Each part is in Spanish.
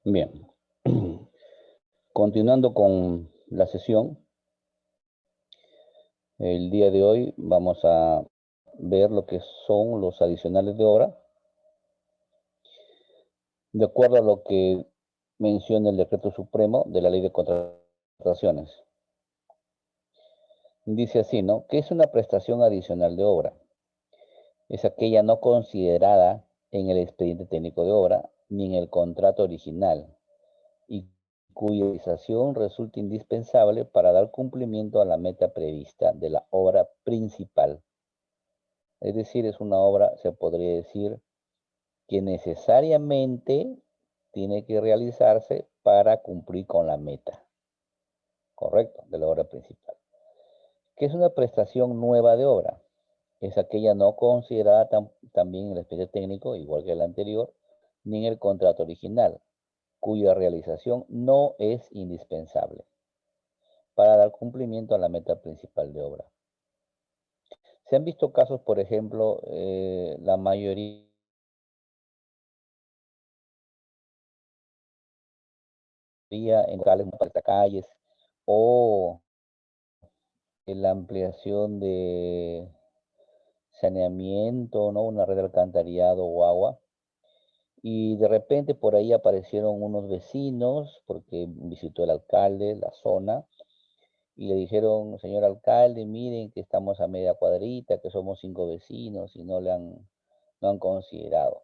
Bien, continuando con la sesión, el día de hoy vamos a ver lo que son los adicionales de obra, de acuerdo a lo que menciona el Decreto Supremo de la Ley de Contrataciones. Dice así, ¿no? ¿Qué es una prestación adicional de obra? Es aquella no considerada en el expediente técnico de obra ni en el contrato original y cuya realización resulta indispensable para dar cumplimiento a la meta prevista de la obra principal. Es decir, es una obra, se podría decir, que necesariamente tiene que realizarse para cumplir con la meta, correcto, de la obra principal. ¿Qué es una prestación nueva de obra? Es aquella no considerada también en el expediente técnico, igual que la anterior, ni en el contrato original, cuya realización no es indispensable para dar cumplimiento a la meta principal de obra. Se han visto casos, por ejemplo, la mayoría en locales, calles, o en la ampliación de saneamiento, ¿no? Una red de alcantarillado o agua. Y de repente por ahí aparecieron unos vecinos, porque visitó el alcalde la zona, y le dijeron, señor alcalde, miren que estamos a media cuadrita, que somos 5 vecinos y no han considerado.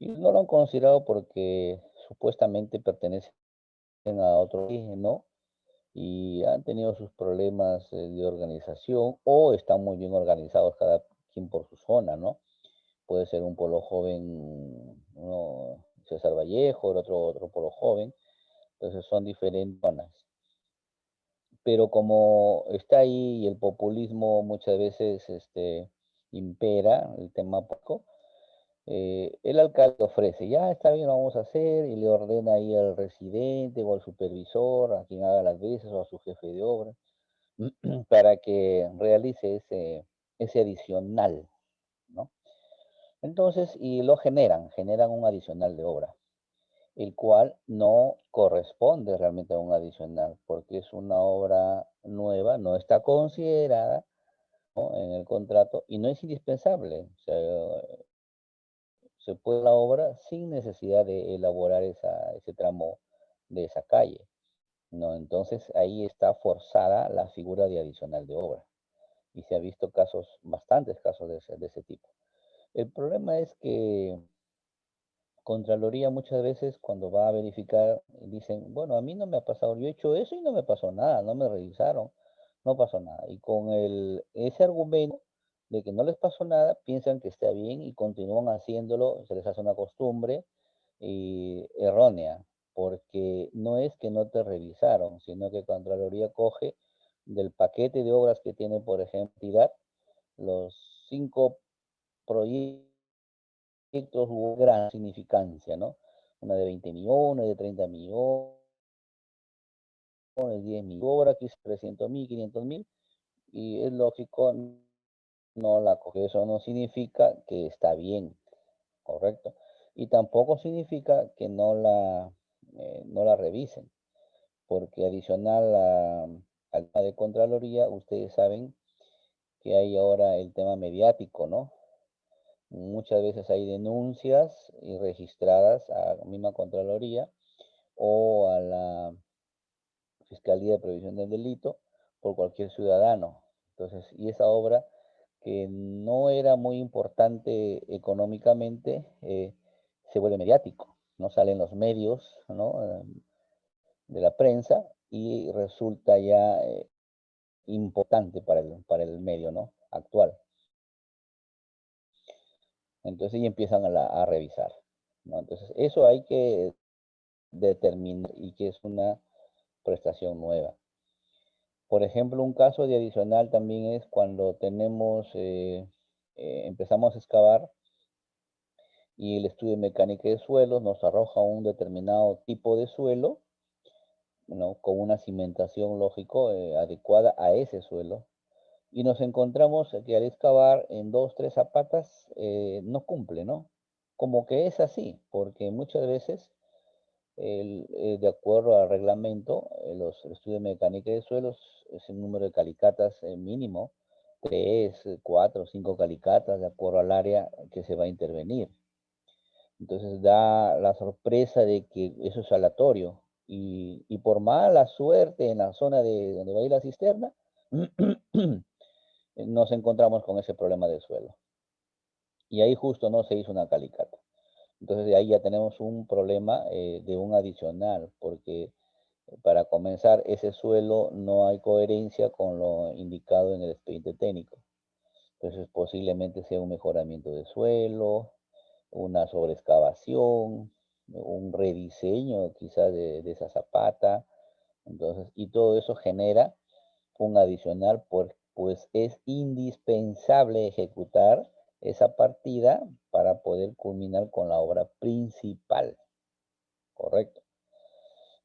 Y no lo han considerado porque supuestamente pertenecen a otro origen, ¿no? Y han tenido sus problemas de organización o están muy bien organizados cada quien por su zona, ¿no? Puede ser un polo joven, uno, César Vallejo, el otro polo joven, entonces son diferentes zonas. Pero como está ahí y el populismo muchas veces impera el tema poco, el alcalde ofrece, ya está bien, lo vamos a hacer, y le ordena ahí al residente o al supervisor, a quien haga las veces o a su jefe de obra, para que realice ese adicional, ¿no? Entonces, y lo generan un adicional de obra, el cual no corresponde realmente a un adicional, porque es una obra nueva, no está considerada, ¿no? En el contrato y no es indispensable. O sea, se puede la obra sin necesidad de elaborar ese tramo de esa calle, ¿no? Entonces ahí está forzada la figura de adicional de obra. Y se ha visto casos, bastantes casos de ese tipo. El problema es que Contraloría muchas veces cuando va a verificar dicen, bueno, a mí no me ha pasado, yo he hecho eso y no me pasó nada, no me revisaron, no pasó nada. Y con ese argumento de que no les pasó nada, piensan que está bien y continúan haciéndolo, se les hace una costumbre y errónea, porque no es que no te revisaron, sino que Contraloría coge del paquete de obras que tiene, por ejemplo, entidad, los 5 proyectos hubo gran significancia, ¿no? Una de 20 millones, de 30 millones, 10 millones, obra que hizo 300.000, 500.000, y es lógico, no la coge. Eso no significa que está bien, correcto. Y tampoco significa que no la revisen, porque adicional al tema de Contraloría, ustedes saben que hay ahora el tema mediático, ¿no? Muchas veces hay denuncias y registradas a la misma Contraloría o a la Fiscalía de Previsión del Delito por cualquier ciudadano. Entonces, y esa obra que no era muy importante económicamente, se vuelve mediático, ¿no? Salen los medios, ¿no? De la prensa y resulta ya importante para el medio, ¿no? Actual. Entonces, y empiezan a revisar, ¿no? Entonces, eso hay que determinar y que es una prestación nueva. Por ejemplo, un caso de adicional también es cuando empezamos a excavar y el estudio de mecánica de suelos nos arroja un determinado tipo de suelo, ¿no? Con una cimentación, lógico, adecuada a ese suelo. Y nos encontramos que al excavar en 2, 3 zapatas no cumple, ¿no? Como que es así, porque muchas veces de acuerdo al reglamento, el estudio de mecánica de suelos es el número de calicatas mínimo, 3, 4, 5 calicatas, de acuerdo al área que se va a intervenir. Entonces da la sorpresa de que eso es aleatorio. Y por mala suerte en la zona de donde va a ir la cisterna, nos encontramos con ese problema de suelo. Y ahí justo no se hizo una calicata. Entonces de ahí ya tenemos un problema de un adicional, porque para comenzar, ese suelo no hay coherencia con lo indicado en el expediente técnico. Entonces posiblemente sea un mejoramiento de suelo, una sobreexcavación, un rediseño quizás de esa zapata. Entonces, y todo eso genera un adicional, pues es indispensable ejecutar esa partida para poder culminar con la obra principal, ¿correcto?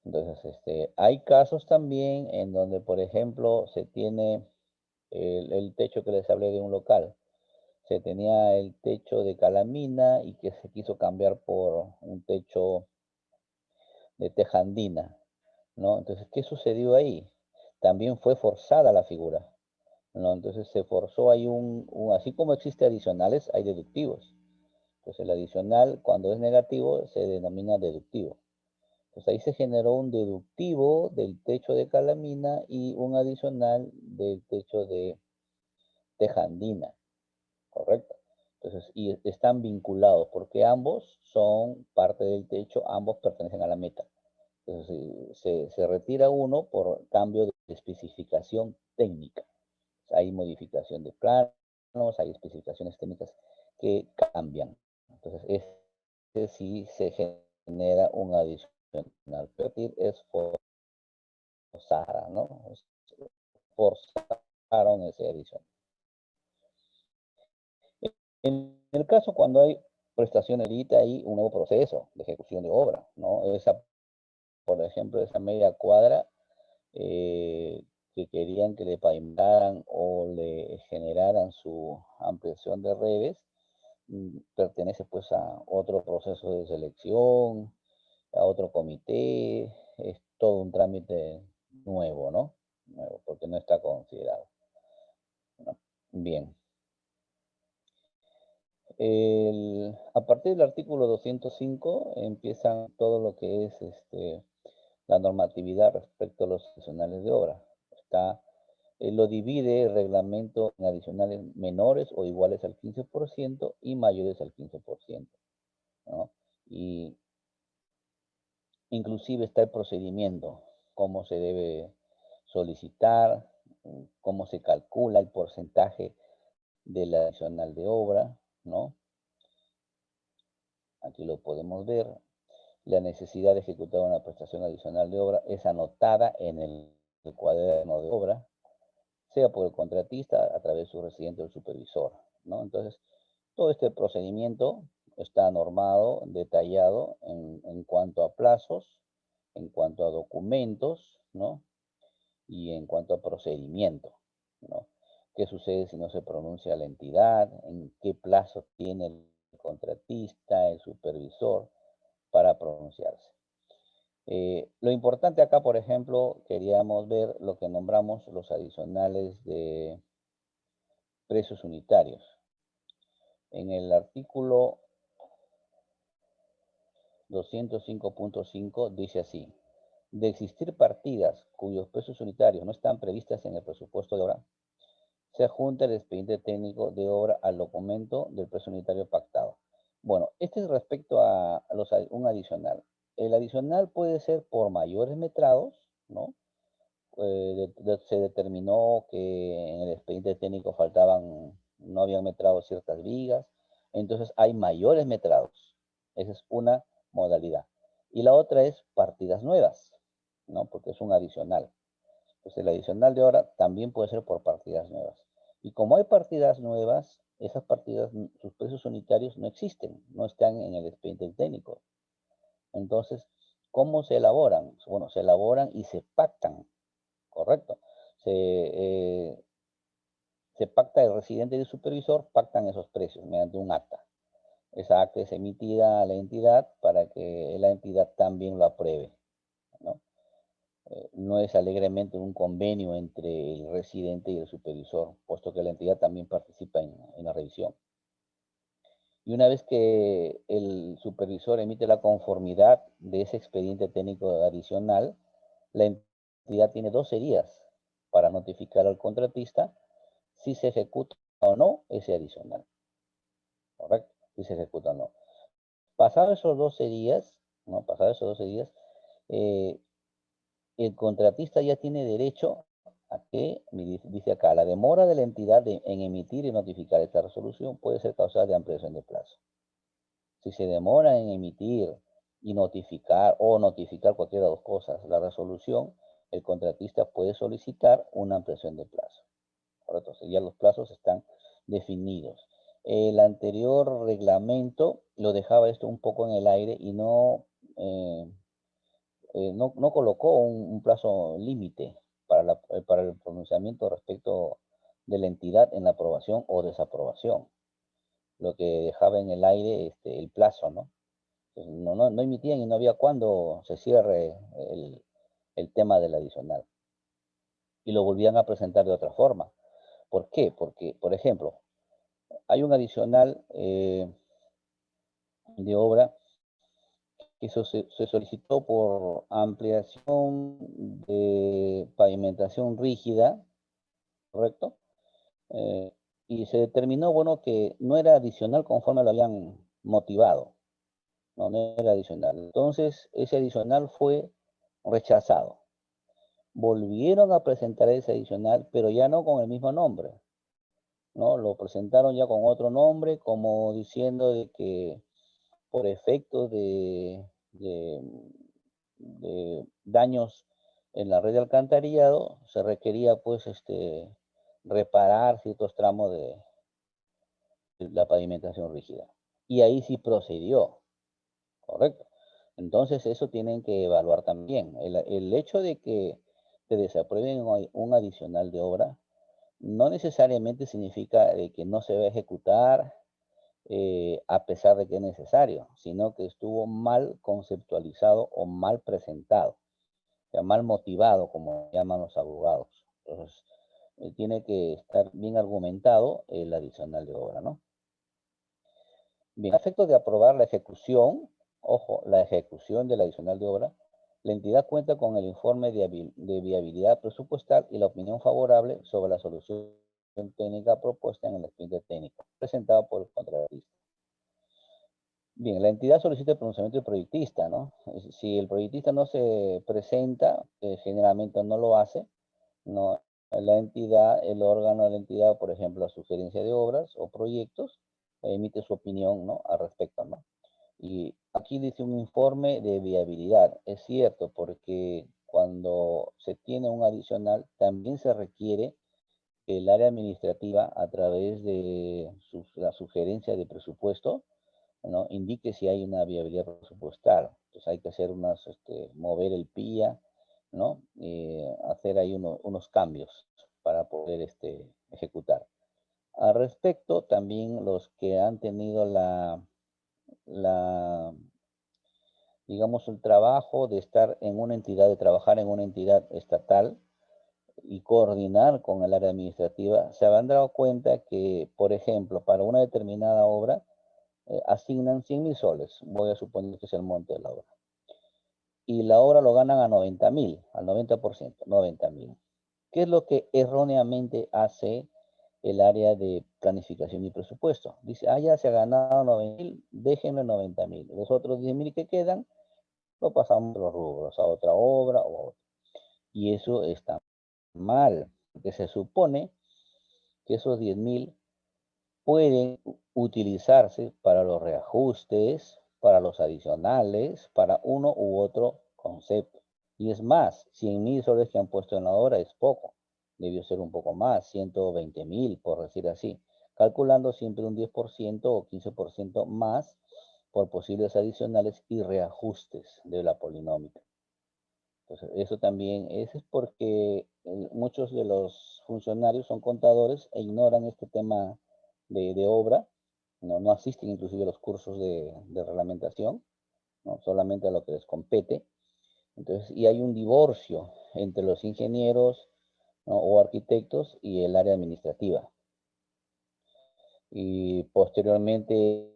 Entonces, hay casos también en donde, por ejemplo, se tiene el techo que les hablé de un local. Se tenía el techo de calamina y que se quiso cambiar por un techo de tejandina, ¿no? Entonces, ¿qué sucedió ahí? También fue forzada la figura, ¿no? Entonces se forzó ahí así como existe adicionales, hay deductivos. Entonces el adicional, cuando es negativo, se denomina deductivo. Entonces ahí se generó un deductivo del techo de calamina y un adicional del techo de tejandina, ¿correcto? Entonces, y están vinculados porque ambos son parte del techo, ambos pertenecen a la meta. Entonces, se retira uno por cambio de especificación técnica. Hay modificación de planos, hay especificaciones técnicas que cambian. Entonces, este sí se genera un adicional. Repetir es forzar, ¿no? Forzaron ese adicional. En el caso cuando hay prestación edita, hay un nuevo proceso de ejecución de obra, ¿no? Por ejemplo, esa media cuadra que querían que le pavimentaran o le generaran su ampliación de redes, pertenece pues a otro proceso de selección, a otro comité, es todo un trámite nuevo, ¿no? Nuevo, porque no está considerado, ¿no? Bien. A partir del artículo 205 empiezan todo lo que es la normatividad respecto a los adicionales de obra. Lo divide el reglamento en adicionales menores o iguales al 15% y mayores al 15%, ¿no? Y inclusive está el procedimiento, cómo se debe solicitar, cómo se calcula el porcentaje del adicional de obra, ¿no? Aquí lo podemos ver. La necesidad de ejecutar una prestación adicional de obra es anotada en el cuaderno de obra, sea por el contratista a través de su residente o el supervisor, ¿no? Entonces, todo este procedimiento está normado, detallado en cuanto a plazos, en cuanto a documentos, ¿no? Y en cuanto a procedimiento, ¿no? ¿Qué sucede si no se pronuncia la entidad? ¿En qué plazo tiene el contratista, el supervisor para pronunciarse? Lo importante acá, por ejemplo, queríamos ver lo que nombramos los adicionales de precios unitarios. En el artículo 205.5 dice así: de existir partidas cuyos precios unitarios no están previstas en el presupuesto de obra, se adjunta el expediente técnico de obra al documento del precio unitario pactado. Bueno, este es respecto a un adicional. El adicional puede ser por mayores metrados, ¿no? Se determinó que en el expediente técnico no habían metrado ciertas vigas, entonces hay mayores metrados. Esa es una modalidad. Y la otra es partidas nuevas, ¿no? Porque es un adicional. Entonces el adicional de ahora también puede ser por partidas nuevas. Y como hay partidas nuevas, esas partidas, sus precios unitarios no existen, no están en el expediente técnico. Entonces, ¿cómo se elaboran? Bueno, se elaboran y se pactan, correcto. Se pacta el residente y el supervisor, pactan esos precios mediante un acta. esa acta es emitida a la entidad para que la entidad también lo apruebe, ¿no? No es alegremente un convenio entre el residente y el supervisor, puesto que la entidad también participa en la revisión. Y una vez que el supervisor emite la conformidad de ese expediente técnico adicional, la entidad tiene 12 días para notificar al contratista si se ejecuta o no ese adicional, ¿correcto? Si se ejecuta o no. Pasados esos 12 días, ¿no? Pasados esos 12 días, eh, el contratista ya tiene derecho a que, dice acá, la demora de la entidad en emitir y notificar esta resolución puede ser causada de ampliación de plazo. Si se demora en emitir y notificar o notificar cualquiera de las dos cosas, la resolución, el contratista puede solicitar una ampliación de plazo. ¿Correcto? Entonces ya los plazos están definidos. El anterior reglamento lo dejaba esto un poco en el aire y eh, no colocó un plazo límite para el pronunciamiento respecto de la entidad en la aprobación o desaprobación, lo que dejaba en el aire el plazo, ¿no? Entonces, no emitían y no había cuándo se cierre el tema del adicional. Y lo volvían a presentar de otra forma. ¿Por qué? Porque, por ejemplo, hay un adicional de obra que se solicitó por ampliación de pavimentación rígida, ¿correcto? Eh, y se determinó, bueno, que no era adicional conforme lo habían motivado, no era adicional. Entonces, ese adicional fue rechazado. Volvieron a presentar ese adicional, pero ya no con el mismo nombre, ¿no? Lo presentaron ya con otro nombre, como diciendo de que por efectos de daños en la red de alcantarillado, se requería pues reparar ciertos tramos de la pavimentación rígida. Y ahí sí procedió, correcto. Entonces eso tienen que evaluar también. El hecho de que te desaprueben un adicional de obra no necesariamente significa que no se va a ejecutar a pesar de que es necesario, sino que estuvo mal conceptualizado o mal presentado, o sea, mal motivado, como llaman los abogados. Entonces, tiene que estar bien argumentado el adicional de obra, ¿no? Bien, a efectos de aprobar la ejecución, ojo, la ejecución del adicional de obra, la entidad cuenta con el informe de viabilidad presupuestal y la opinión favorable sobre la solución técnica propuesta en el expediente técnico, presentado por el contratista. Bien, la entidad solicita el pronunciamiento del proyectista, ¿no? Si el proyectista no se presenta, que generalmente no lo hace, no, la entidad, el órgano de la entidad, por ejemplo, la sugerencia de obras o proyectos, emite su opinión, ¿no? Al respecto, ¿no? Y aquí dice un informe de viabilidad. Es cierto, porque cuando se tiene un adicional, también se requiere que el área administrativa, a través de la sugerencia de presupuesto, ¿no? Indique si hay una viabilidad presupuestal. Entonces hay que hacer mover el PIA, ¿no? Hacer ahí unos cambios para poder ejecutar. Al respecto, también los que han tenido la, digamos, el trabajo de estar en una entidad, de trabajar en una entidad estatal y coordinar con el área administrativa, se habrán dado cuenta que, por ejemplo, para una determinada obra, asignan 100.000 soles, voy a suponer que es el monto de la obra, y la obra lo ganan a 90.000, al 90%, 90.000. ¿Qué es lo que erróneamente hace el área de planificación y presupuesto? Dice, ya se ha ganado 90.000, déjenme 90.000. Los otros 10.000 que quedan, lo pasamos a los rubros, a otra obra o a otra. Y eso está mal, porque se supone que esos 10.000 pueden utilizarse para los reajustes, para los adicionales, para uno u otro concepto. Y es más, 100.000 soles que han puesto en la obra es poco. Debió ser un poco más, 120.000, por decir así. Calculando siempre un 10% o 15% más por posibles adicionales y reajustes de la polinómica. Entonces, eso también es porque muchos de los funcionarios son contadores e ignoran este tema de obra, no asisten inclusive a los cursos de reglamentación, ¿no? Solamente a lo que les compete. Entonces, y hay un divorcio entre los ingenieros, ¿no? o arquitectos y el área administrativa. Y posteriormente,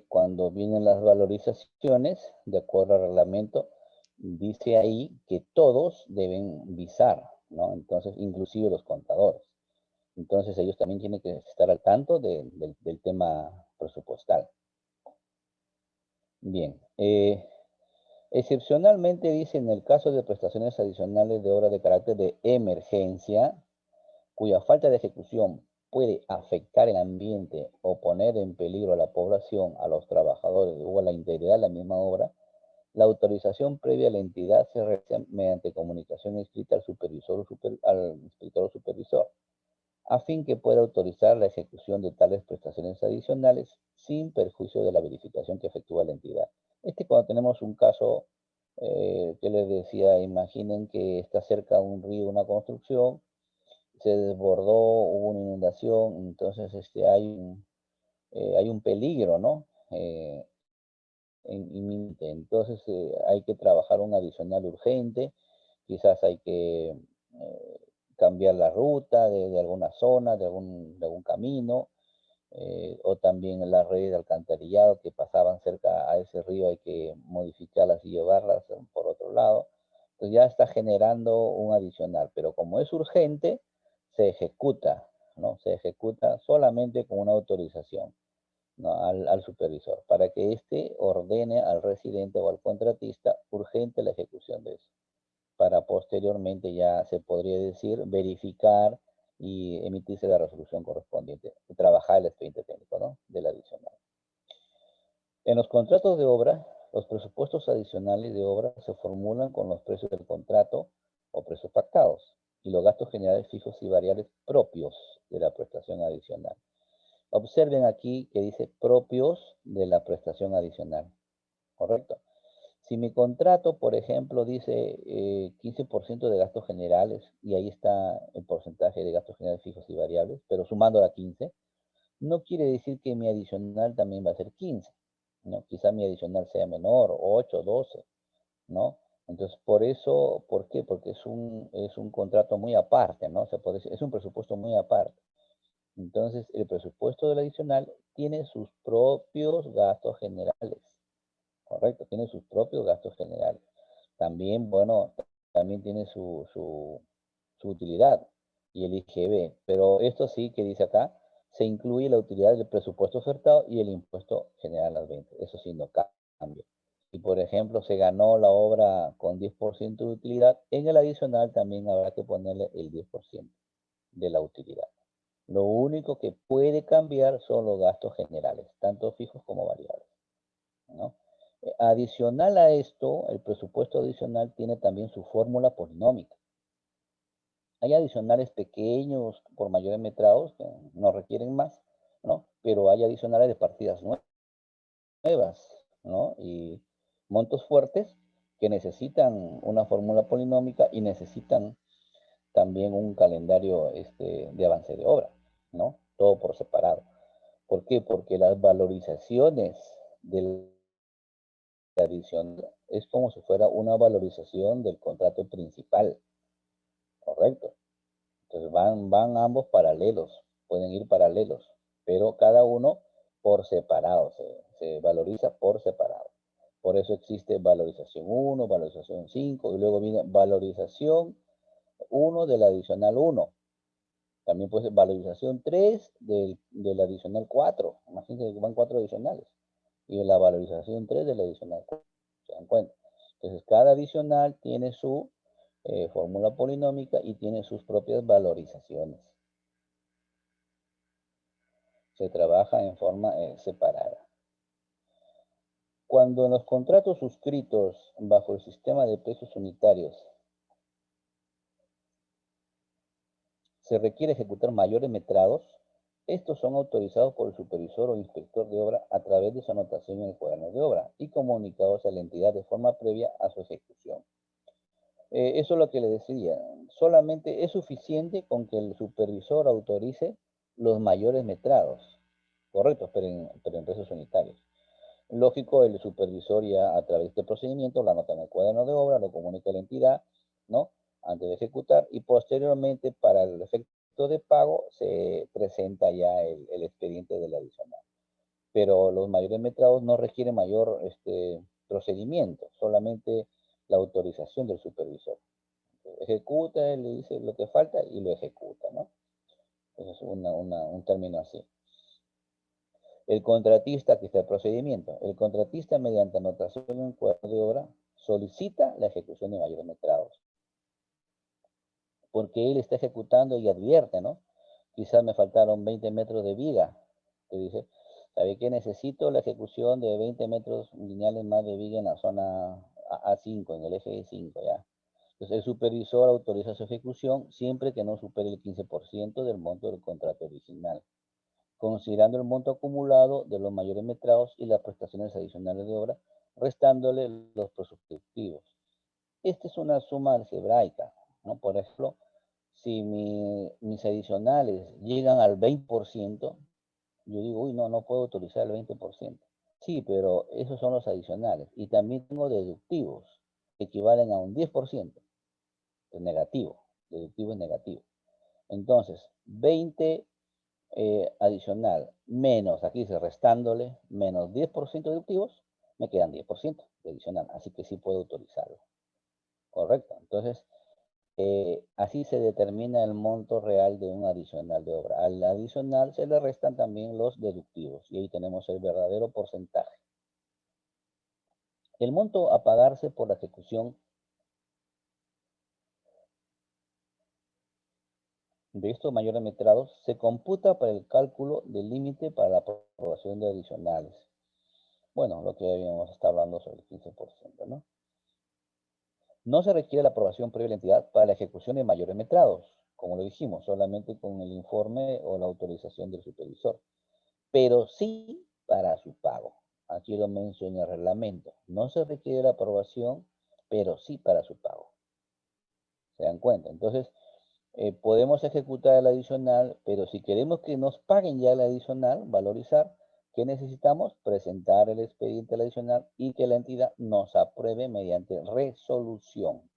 cuando vienen las valorizaciones, de acuerdo al reglamento, dice ahí que todos deben visar, ¿no? Entonces, inclusive los contadores. Entonces, ellos también tienen que estar al tanto del tema presupuestal. Bien. Excepcionalmente, dice, en el caso de prestaciones adicionales de obra de carácter de emergencia, cuya falta de ejecución puede afectar el ambiente o poner en peligro a la población, a los trabajadores o a la integridad de la misma obra, la autorización previa a la entidad se realiza mediante comunicación escrita al supervisor al inspector o supervisor, a fin que pueda autorizar la ejecución de tales prestaciones adicionales sin perjuicio de la verificación que efectúa la entidad. Cuando tenemos un caso que les decía, imaginen que está cerca de un río, una construcción, se desbordó, hubo una inundación, entonces hay un peligro, ¿no? Inminente. Entonces hay que trabajar un adicional urgente, quizás hay que cambiar la ruta de alguna zona, de algún camino, o también las redes de alcantarillado que pasaban cerca a ese río hay que modificarlas y llevarlas por otro lado. Entonces ya está generando un adicional, pero como es urgente, se ejecuta, ¿no? Se ejecuta solamente con una autorización, ¿no? al supervisor, para que éste ordene al residente o al contratista urgente la ejecución de eso, para posteriormente ya se podría decir verificar y emitirse la resolución correspondiente, y trabajar el expediente técnico, ¿no? Del adicional. En los contratos de obra, los presupuestos adicionales de obra se formulan con los precios del contrato o precios pactados y los gastos generales fijos y variables propios de la prestación adicional. Observen aquí que dice propios de la prestación adicional, ¿correcto? Si mi contrato, por ejemplo, dice 15% de gastos generales, y ahí está el porcentaje de gastos generales fijos y variables, pero sumando a 15, no quiere decir que mi adicional también va a ser 15, ¿no? Quizá mi adicional sea menor, 8, 12, ¿no? Entonces, por eso, ¿por qué? Porque es un contrato muy aparte, ¿no? Es un presupuesto muy aparte. Entonces, el presupuesto del adicional tiene sus propios gastos generales. Correcto, tiene sus propios gastos generales. También, bueno, también tiene su utilidad y el IGB, pero esto sí que dice acá, se incluye la utilidad del presupuesto ofertado y el impuesto general a las ventas. Eso sí no cambia. Si, por ejemplo, se ganó la obra con 10% de utilidad, en el adicional también habrá que ponerle el 10% de la utilidad. Lo único que puede cambiar son los gastos generales, tanto fijos como variables, ¿no? Adicional a esto, el presupuesto adicional tiene también su fórmula polinómica. Hay adicionales pequeños por mayores metrados que no requieren más, ¿no? Pero hay adicionales de partidas nuevas, ¿no? Y montos fuertes que necesitan una fórmula polinómica y necesitan también un calendario de avance de obra, ¿no? Todo por separado. ¿Por qué? Porque las valorizaciones del adicional es como si fuera una valorización del contrato principal, ¿correcto? Entonces van ambos paralelos, pueden ir paralelos, pero cada uno por separado, se valoriza por separado. Por eso existe valorización 1, valorización 5 y luego viene valorización 1 del adicional 1. También puede ser valorización 3 del adicional 4. Imagínense que van 4 adicionales. Y la valorización 3 del adicional 4. ¿Se dan cuenta? Entonces, cada adicional tiene su fórmula polinómica y tiene sus propias valorizaciones. Se trabaja en forma separada. Cuando en los contratos suscritos bajo el sistema de precios unitarios se requiere ejecutar mayores metrados, estos son autorizados por el supervisor o inspector de obra a través de su anotación en el cuaderno de obra y comunicados a la entidad de forma previa a su ejecución. Eso es lo que le decía. Solamente es suficiente con que el supervisor autorice los mayores metrados. correcto, pero en pesos unitarios. Lógico, el supervisor ya a través de este procedimiento lo anota en el cuaderno de obra, lo comunica a la entidad, ¿no? Antes de ejecutar y posteriormente para el efecto de pago se presenta ya el expediente del adicional. Pero los mayores metrados no requieren mayor procedimiento, solamente la autorización del supervisor. Ejecuta, le dice lo que falta y lo ejecuta, ¿no? Eso es un término así. El contratista, aquí está el procedimiento. El contratista, mediante anotación en un cuaderno de obra, solicita la ejecución de mayores metrados. Porque él está ejecutando y advierte, ¿no? Quizás me faltaron 20 metros de viga. Te dice, ¿sabe qué? Necesito la ejecución de 20 metros lineales más de viga en la zona A5, en el eje 5, ya. Entonces, el supervisor autoriza su ejecución siempre que no supere el 15% del monto del contrato original, considerando el monto acumulado de los mayores metrados y las prestaciones adicionales de obra, restándole los productivos. Esta es una suma algebraica, ¿no? Por ejemplo, si mis adicionales llegan al 20%, yo digo, uy, no puedo utilizar el 20%. Sí, pero esos son los adicionales. Y también tengo deductivos, que equivalen a un 10%. Es negativo. Deductivo es negativo. Entonces, 20 adicional menos, aquí dice restándole, menos 10% deductivos, me quedan 10% de adicional. Así que sí puedo utilizarlo. Correcto. Entonces, así se determina el monto real de un adicional de obra. Al adicional se le restan también los deductivos y ahí tenemos el verdadero porcentaje. El monto a pagarse por la ejecución de estos mayores metrados se computa para el cálculo del límite para la aprobación de adicionales. Bueno, lo que habíamos estado hablando sobre el 15%, ¿no? No se requiere la aprobación previa de la entidad para la ejecución de mayores metrados, como lo dijimos, solamente con el informe o la autorización del supervisor, pero sí para su pago. Aquí lo menciona el reglamento. No se requiere la aprobación, pero sí para su pago. ¿Se dan cuenta? Entonces, podemos ejecutar el adicional, pero si queremos que nos paguen ya el adicional, valorizar, ¿qué necesitamos? Presentar el expediente adicional y que la entidad nos apruebe mediante resolución.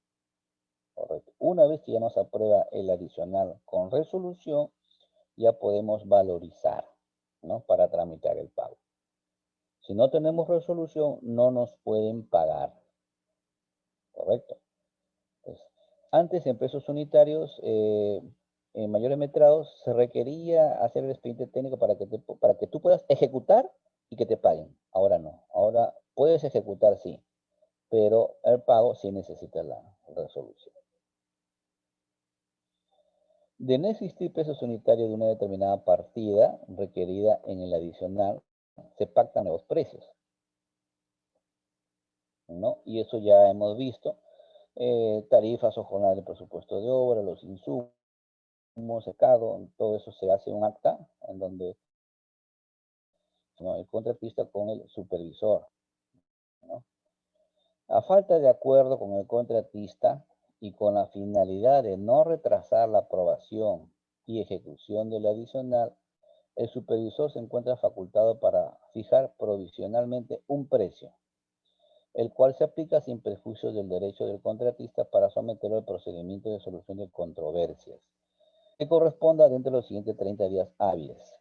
Correcto. Una vez que ya nos aprueba el adicional con resolución, ya podemos valorizar, ¿no? Para tramitar el pago. Si no tenemos resolución, no nos pueden pagar. Correcto. Entonces, antes en pesos unitarios, en mayores metrados, se requería hacer el expediente técnico para que tú puedas ejecutar y que te paguen. Ahora no. Ahora puedes ejecutar, sí, pero el pago sí necesita la resolución. De no existir pesos unitarios de una determinada partida requerida en el adicional, se pactan nuevos precios, ¿no? Y eso ya hemos visto, tarifas o jornada de presupuesto de obra, los insumos, secado, todo eso se hace un acta en donde, ¿no? El contratista con el supervisor, ¿no? A falta de acuerdo con el contratista y con la finalidad de no retrasar la aprobación y ejecución del adicional, el supervisor se encuentra facultado para fijar provisionalmente un precio, el cual se aplica sin perjuicio del derecho del contratista para someterlo al procedimiento de solución de controversias, que corresponda dentro de los siguientes 30 días hábiles.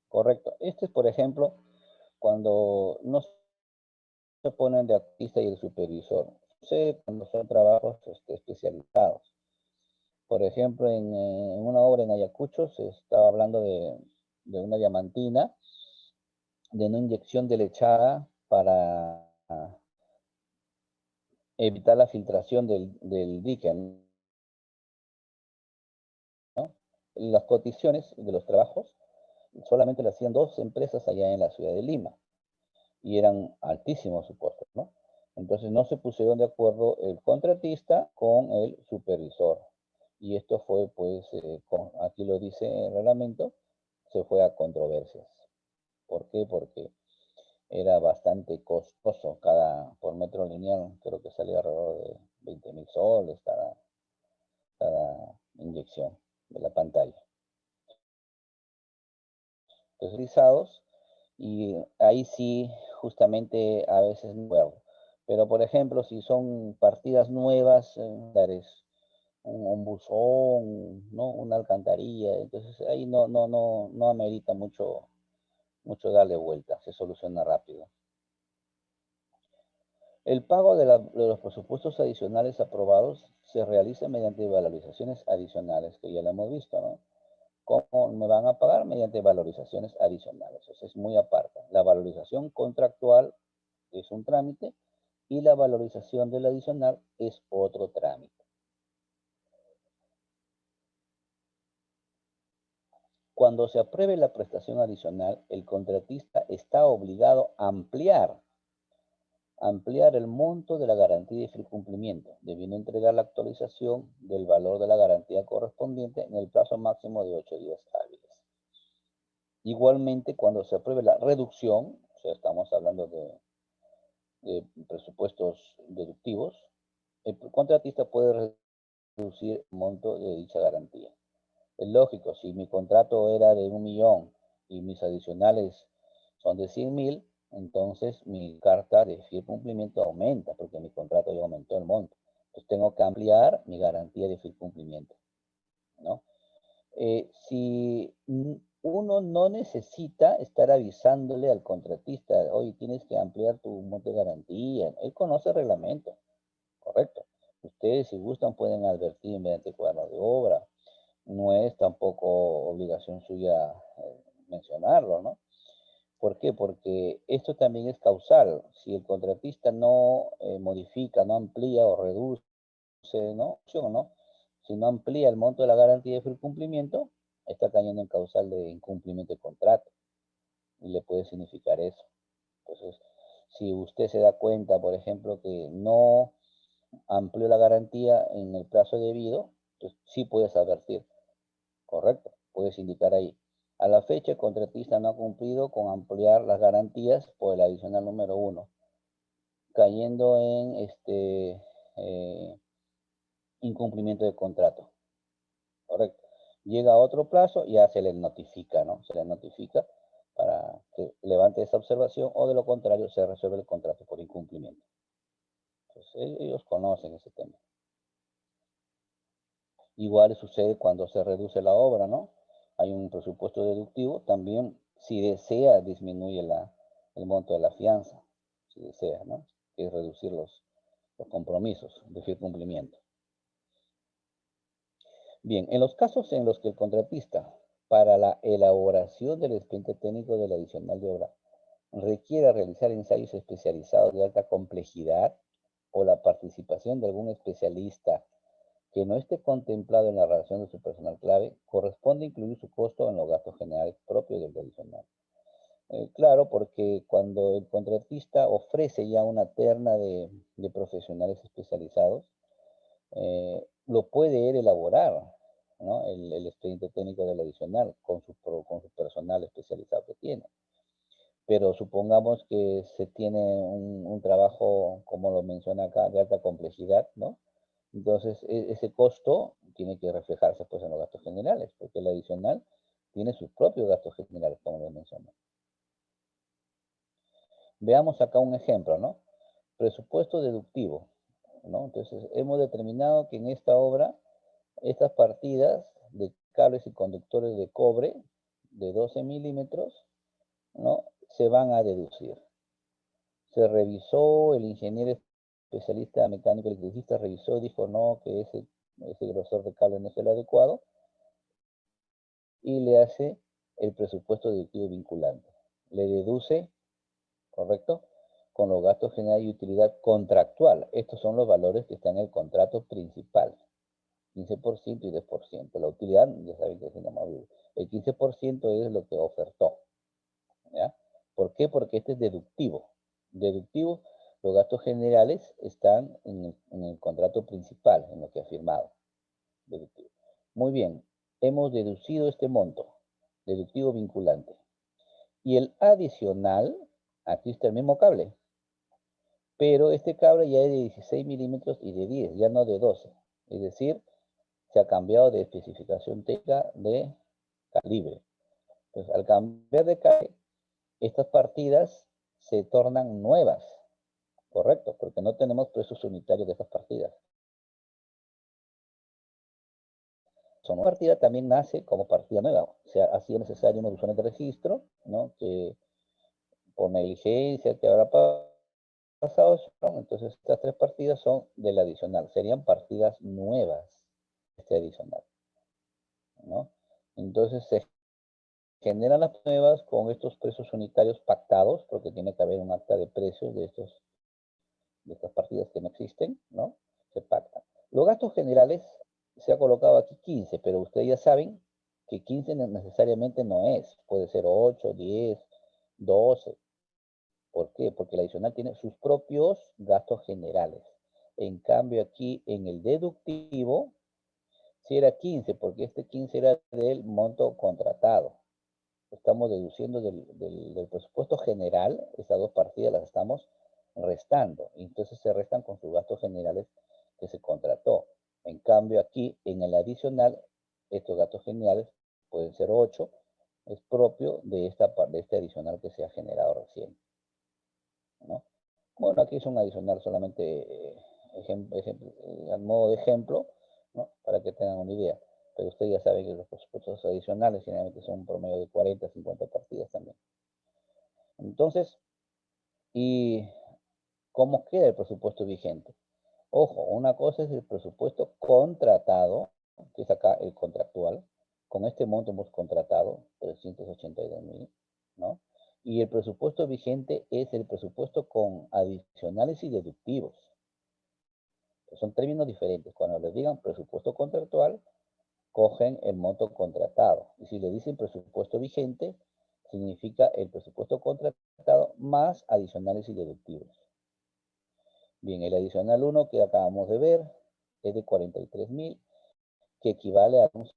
Correcto. Este es, por ejemplo, cuando no se ponen de artista y el supervisor. Sucede cuando son trabajos especializados. Por ejemplo, en una obra en Ayacucho se estaba hablando de una diamantina, de una inyección de lechada para evitar la filtración del dique, ¿no? Las cotizaciones de los trabajos solamente las hacían dos empresas allá en la ciudad de Lima y eran altísimos sus costos, ¿no? Entonces no se pusieron de acuerdo el contratista con el supervisor. Y esto fue, pues, aquí lo dice el reglamento, se fue a controversias. ¿Por qué? Porque era bastante costoso por metro lineal, creo que salía alrededor de 20.000 soles cada inyección de la pantalla. Entonces, Y ahí sí, justamente a veces no puedo. Pero, por ejemplo, si son partidas nuevas, un buzón, ¿no? Una alcantarilla, entonces ahí no amerita mucho darle vuelta, se soluciona rápido. El pago de los presupuestos adicionales aprobados se realiza mediante valorizaciones adicionales, que ya lo hemos visto, ¿no? ¿Cómo me van a pagar? Mediante valorizaciones adicionales. Eso es muy aparte. La valorización contractual es un trámite y la valorización del adicional es otro trámite. Cuando se apruebe la prestación adicional, el contratista está obligado a ampliar el monto de la garantía de fiel cumplimiento, debiendo entregar la actualización del valor de la garantía correspondiente en el plazo máximo de 8 días hábiles. Igualmente, cuando se apruebe la reducción, o sea, estamos hablando de presupuestos deductivos, el contratista puede reducir el monto de dicha garantía. Es lógico, si mi contrato era de 1 millón y mis adicionales son de 100.000, entonces mi carta de fiel cumplimiento aumenta porque mi contrato ya aumentó el monto. Entonces tengo que ampliar mi garantía de fiel cumplimiento, ¿no? Si uno no necesita estar avisándole al contratista, oye, tienes que ampliar tu monto de garantía. Él conoce el reglamento, correcto. Ustedes, si gustan, pueden advertir mediante cuaderno de obra. No es tampoco obligación suya mencionarlo, ¿no? ¿Por qué? Porque esto también es causal. Si el contratista no modifica, no amplía o reduce, ¿no? ¿Sí o no? Si no amplía el monto de la garantía de cumplimiento, está cayendo en causal de incumplimiento de contrato y le puede significar eso. Entonces, si usted se da cuenta, por ejemplo, que no amplió la garantía en el plazo debido, pues sí puedes advertir, correcto, puedes indicar ahí. A la fecha, el contratista no ha cumplido con ampliar las garantías por el adicional número 1, cayendo en incumplimiento de contrato. Correcto. Llega a otro plazo, ya se le notifica, ¿no? Se le notifica para que levante esa observación o de lo contrario se resuelve el contrato por incumplimiento. Entonces, ellos conocen ese tema. Igual sucede cuando se reduce la obra, ¿no? Hay un presupuesto deductivo, también si desea disminuye el monto de la fianza, si desea, ¿no? Que es reducir los compromisos de fiel cumplimiento. Bien, en los casos en los que el contratista, para la elaboración del expediente técnico del adicional de obra, requiera realizar ensayos especializados de alta complejidad o la participación de algún especialista que no esté contemplado en la relación de su personal clave, corresponde incluir su costo en los gastos generales propios del adicional. Claro, porque cuando el contratista ofrece ya una terna de profesionales especializados, lo puede él elaborar, ¿no? El expediente técnico del adicional con su personal especializado que tiene. Pero supongamos que se tiene un trabajo, como lo menciona acá, de alta complejidad, ¿no? Entonces, ese costo tiene que reflejarse pues en los gastos generales, porque el adicional tiene sus propios gastos generales, como lo mencioné. Veamos acá un ejemplo, ¿no? Presupuesto deductivo, ¿no? Entonces, hemos determinado que en esta obra, estas partidas de cables y conductores de cobre de 12 milímetros, ¿no? Se van a deducir. Se revisó, el ingeniero especialista mecánico electricista revisó, dijo no, que ese grosor de cable no es el adecuado, y le hace el presupuesto deductivo vinculante. Le deduce, ¿correcto? Con los gastos generales y utilidad contractual. Estos son los valores que están en el contrato principal. 15% y 10%. La utilidad, ya saben que es inamovible. El 15% es lo que ofertó, ¿ya? ¿Por qué? Porque este es deductivo. Deductivo, los gastos generales están en el contrato principal, en lo que ha firmado. Deductivo. Muy bien, hemos deducido este monto, deductivo vinculante. Y el adicional, aquí está el mismo cable, pero este cable ya es de 16 milímetros y de 10, ya no de 12. Es decir, se ha cambiado de especificación técnica de calibre. Entonces, al cambiar de cable, estas partidas se tornan nuevas, ¿correcto? Porque no tenemos precios unitarios de estas partidas. Una partida también nace como partida nueva, o sea, ha sido necesario unos buzones de registro, ¿no? Que por negligencia que habrá pasado, ¿no? Entonces estas tres partidas son del adicional, serían partidas nuevas, este adicional, ¿no? Entonces se generan las nuevas con estos precios unitarios pactados, porque tiene que haber un acta de precios de estas partidas que no existen, ¿no? Se pactan. Los gastos generales se ha colocado aquí 15, pero ustedes ya saben que 15 necesariamente no es, puede ser 8, 10, 12. ¿Por qué? Porque el adicional tiene sus propios gastos generales. En cambio aquí en el deductivo, si era 15, porque este 15 era del monto contratado. Estamos deduciendo del presupuesto general, estas dos partidas las estamos restando. Y entonces se restan con sus gastos generales que se contrató. En cambio aquí en el adicional, estos gastos generales pueden ser 8, es propio de este adicional que se ha generado recién, ¿no? Bueno, aquí es un adicional solamente a modo de ejemplo, ¿no? Para que tengan una idea. Pero ustedes ya saben que los presupuestos adicionales generalmente son un promedio de 40, 50 partidas también. Entonces, ¿y cómo queda el presupuesto vigente? Ojo, una cosa es el presupuesto contratado, que es acá el contractual. Con este monto hemos contratado 382.000, ¿no? Y el presupuesto vigente es el presupuesto con adicionales y deductivos. Son términos diferentes. Cuando les digan presupuesto contractual, cogen el monto contratado. Y si le dicen presupuesto vigente, significa el presupuesto contratado más adicionales y deductivos. Bien, el adicional 1 que acabamos de ver es de 43.000, que equivale a un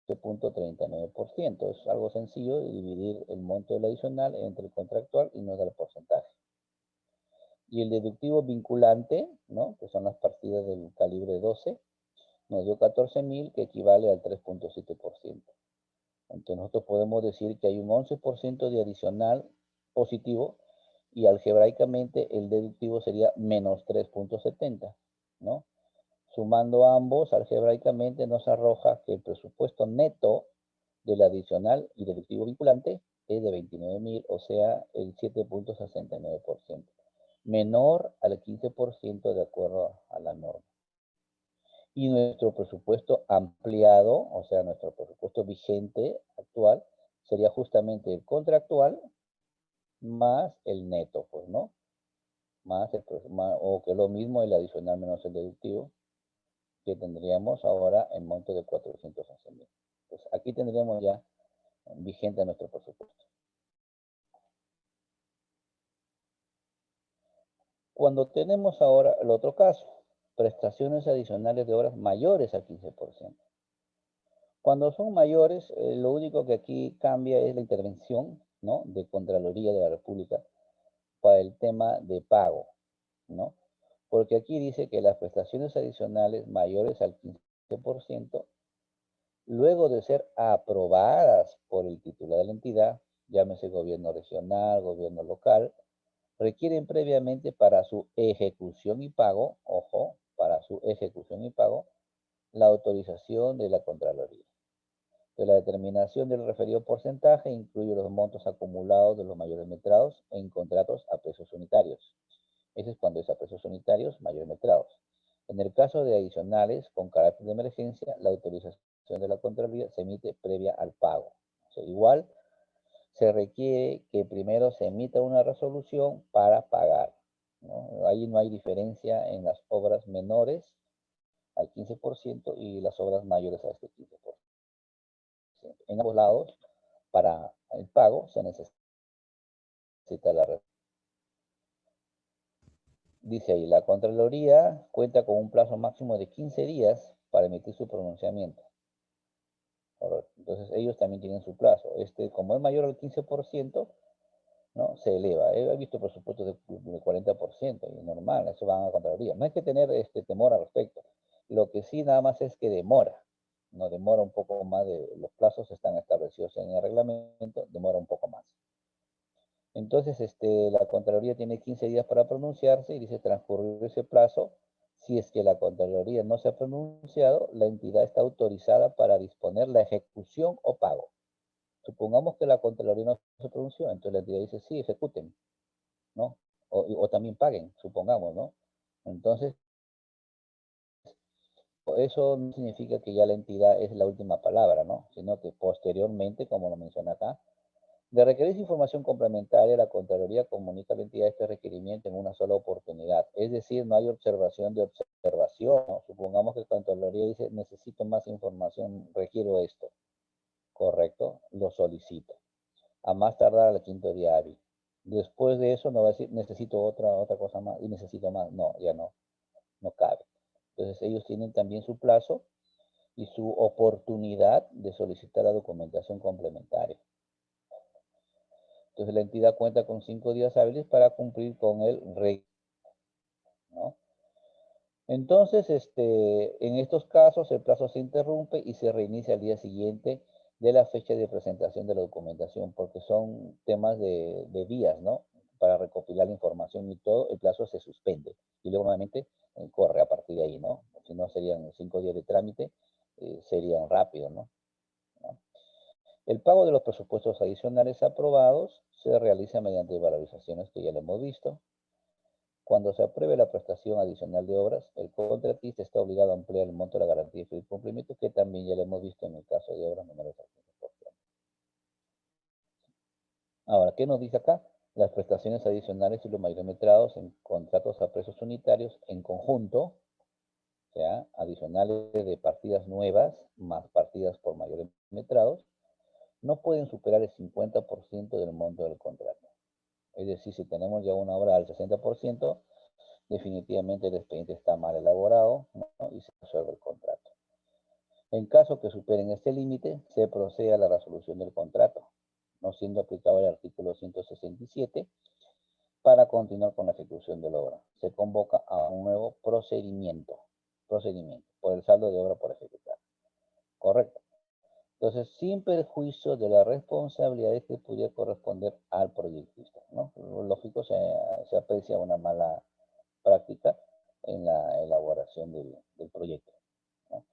7.39%. Es algo sencillo de dividir el monto del adicional entre el contractual y nos da el porcentaje. Y el deductivo vinculante, ¿no? Que son las partidas del calibre 12, nos dio 14.000, que equivale al 3.7%. Entonces nosotros podemos decir que hay un 11% de adicional positivo y algebraicamente el deductivo sería menos 3.70, ¿no? Sumando ambos, algebraicamente nos arroja que el presupuesto neto del adicional y deductivo vinculante es de 29.000, o sea, el 7.69%, menor al 15% de acuerdo a la norma. Y nuestro presupuesto ampliado, o sea, nuestro presupuesto vigente actual, sería justamente el contractual más el neto, pues, ¿no? O que es lo mismo el adicional menos el deductivo, que tendríamos ahora en monto de 411.000. Pues aquí tendríamos ya vigente nuestro presupuesto. Cuando tenemos ahora el otro caso, prestaciones adicionales de obras mayores al 15%. Cuando son mayores, lo único que aquí cambia es la intervención, ¿no? De Contraloría de la República para el tema de pago, ¿no? Porque aquí dice que las prestaciones adicionales mayores al 15%, luego de ser aprobadas por el titular de la entidad, llámese gobierno regional, gobierno local, requieren previamente para su ejecución y pago, ojo, para su ejecución y pago, la autorización de la Contraloría. De la determinación del referido porcentaje incluye los montos acumulados de los mayores metrados en contratos a precios unitarios. Ese es cuando es a precios unitarios, mayores metrados. En el caso de adicionales con carácter de emergencia, la autorización de la Contraloría se emite previa al pago. O sea, igual se requiere que primero se emita una resolución para pagar, ¿no? Ahí no hay diferencia en las obras menores al 15% y las obras mayores a este 15%. En ambos lados, para el pago se necesita la resolución. Dice ahí, la Contraloría cuenta con un plazo máximo de 15 días para emitir su pronunciamiento. Correcto. Entonces ellos también tienen su plazo. Como es mayor al 15%, ¿no? Se eleva. He visto presupuestos de 40% y normal, eso van a Contraloría. No hay que tener temor al respecto. Lo que sí nada más es que demora. No demora un poco más, los plazos están establecidos en el reglamento, demora un poco más. Entonces, la Contraloría tiene 15 días para pronunciarse y dice transcurrir ese plazo. Si es que la Contraloría no se ha pronunciado, la entidad está autorizada para disponer la ejecución o pago. Supongamos que la Contraloría no se pronunció, entonces la entidad dice sí, ejecuten, ¿no? O también paguen, supongamos, ¿no? Entonces, eso no significa que ya la entidad es la última palabra, ¿no? Sino que posteriormente, como lo menciona acá, de requerirse información complementaria, la Contraloría comunica a la entidad este requerimiento en una sola oportunidad. Es decir, no hay observación de observación, ¿no? Supongamos que la Contraloría dice, necesito más información, requiero esto. Correcto, lo solicito. A más tardar al quinto día hábil. Después de eso no va a decir, necesito otra cosa más y necesito más. No, ya no cabe. Entonces ellos tienen también su plazo y su oportunidad de solicitar la documentación complementaria. Entonces la entidad cuenta con 5 días hábiles para cumplir con el requisito, ¿no? Entonces, en estos casos el plazo se interrumpe y se reinicia al día siguiente de la fecha de presentación de la documentación, porque son temas de días, ¿no? Para recopilar la información y todo, el plazo se suspende y luego nuevamente corre a partir de ahí, ¿no? Si no serían 5 días de trámite, serían rápidos, ¿no? El pago de los presupuestos adicionales aprobados se realiza mediante valorizaciones que ya lo hemos visto. Cuando se apruebe la prestación adicional de obras, el contratista está obligado a ampliar el monto de la garantía de cumplimiento, que también ya lo hemos visto en el caso de obras menores al 15%. Ahora, ¿qué nos dice acá? Las prestaciones adicionales y los mayorimetrados en contratos a precios unitarios en conjunto, o sea, adicionales de partidas nuevas más partidas por mayores metrados, no pueden superar el 50% del monto del contrato. Es decir, si tenemos ya una obra al 60%, definitivamente el expediente está mal elaborado, ¿no? Y se resuelve el contrato. En caso que superen este límite, se procede a la resolución del contrato, no siendo aplicable el artículo 167 para continuar con la ejecución de la obra. Se convoca a un nuevo procedimiento por el saldo de obra por ejecutar. Correcto. Entonces, sin perjuicio de las responsabilidades que pudiera corresponder al proyectista, ¿no? Lo lógico, se aprecia una mala práctica en la elaboración del proyecto, ¿no?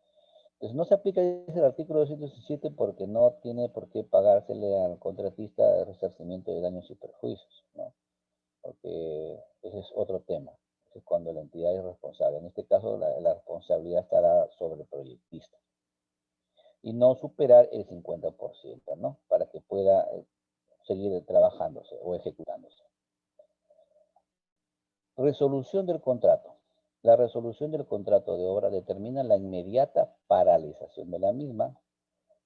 Entonces, no se aplica el artículo 217 porque no tiene por qué pagársele al contratista el resarcimiento de daños y perjuicios, ¿no? Porque ese es otro tema. Ese es cuando la entidad es responsable. En este caso, la responsabilidad estará sobre el proyectista y no superar el 50%, ¿no? Para que pueda seguir trabajándose o ejecutándose. Resolución del contrato. La resolución del contrato de obra determina la inmediata paralización de la misma,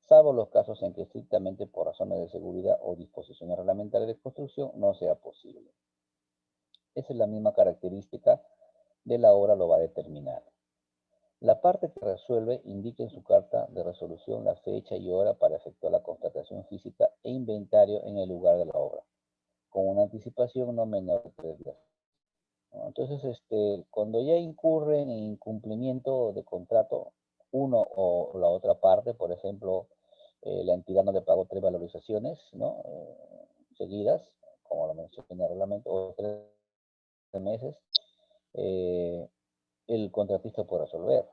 salvo los casos en que estrictamente por razones de seguridad o disposiciones reglamentarias de construcción no sea posible. Esa es la misma característica de la obra, lo va a determinar. La parte que resuelve indica en su carta de resolución la fecha y hora para efectuar la constatación física e inventario en el lugar de la obra, con una anticipación no menor de 3 días. ¿No? Entonces, cuando ya incurren en incumplimiento de contrato, uno o la otra parte, por ejemplo, la entidad no le pagó 3 valorizaciones, ¿no? Seguidas, como lo menciona el reglamento, o 3 meses, eh, el contratista puede resolver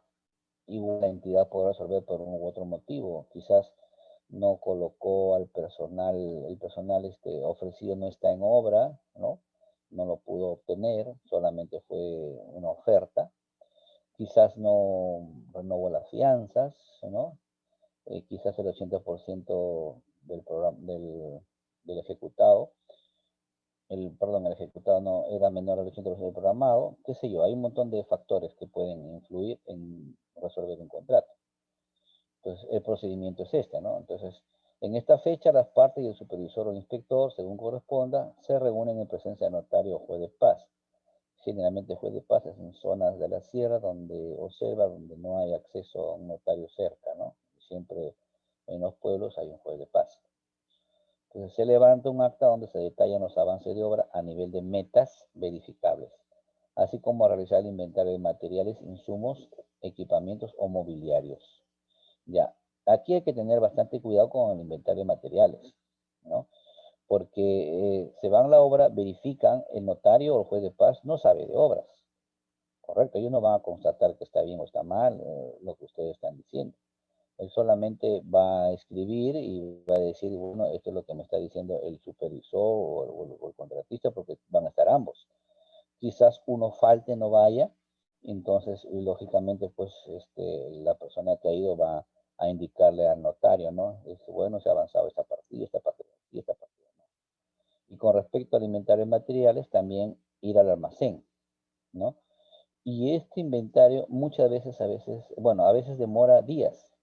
y la entidad podrá resolver por un u otro motivo. Quizás no colocó al personal, el personal ofrecido no está en obra, ¿no? No lo pudo obtener, solamente fue una oferta. Quizás no renovó las fianzas, ¿no? Quizás el 80% del programa, del ejecutado, el ejecutado no era menor al 80% del programado, qué sé yo, hay un montón de factores que pueden influir en resolver un contrato. Entonces, el procedimiento es este, ¿no? Entonces, en esta fecha, las partes y el supervisor o inspector, según corresponda, se reúnen en presencia de notario o juez de paz. Generalmente, juez de paz es en zonas de la sierra donde observa, donde no hay acceso a un notario cerca, ¿no? Siempre en los pueblos hay un juez de paz. Entonces, se levanta un acta donde se detallan los avances de obra a nivel de metas verificables, así como a realizar el inventario de materiales, insumos, equipamientos o mobiliarios. Ya, aquí hay que tener bastante cuidado con el inventario de materiales, ¿no? porque se van a la obra, verifican, el notario o el juez de paz no sabe de obras, correcto, ellos no van a constatar que está bien o está mal lo que ustedes están diciendo. Él solamente va a escribir y va a decir, bueno, esto es lo que me está diciendo el supervisor o el contratista, porque van a estar ambos. Quizás uno falte, no vaya, entonces, lógicamente, pues, la persona que ha ido va a indicarle al notario, ¿no? Bueno, se ha avanzado esta parte y esta parte, ¿no? Y con respecto al inventario de materiales, también ir al almacén, ¿no? Y este inventario muchas veces, bueno, a veces demora días,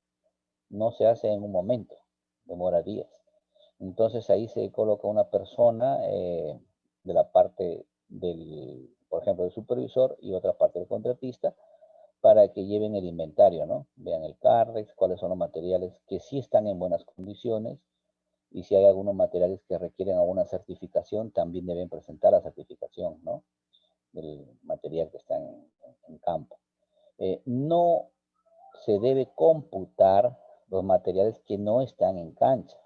no se hace en un momento, demora días. Entonces ahí se coloca una persona de la parte del, por ejemplo, del supervisor y otra parte del contratista para que lleven el inventario, ¿no? Vean el Cardex, cuáles son los materiales que sí están en buenas condiciones y si hay algunos materiales que requieren alguna certificación, también deben presentar la certificación, ¿no? Del material que está en campo. No se debe computar los materiales que no están en cancha.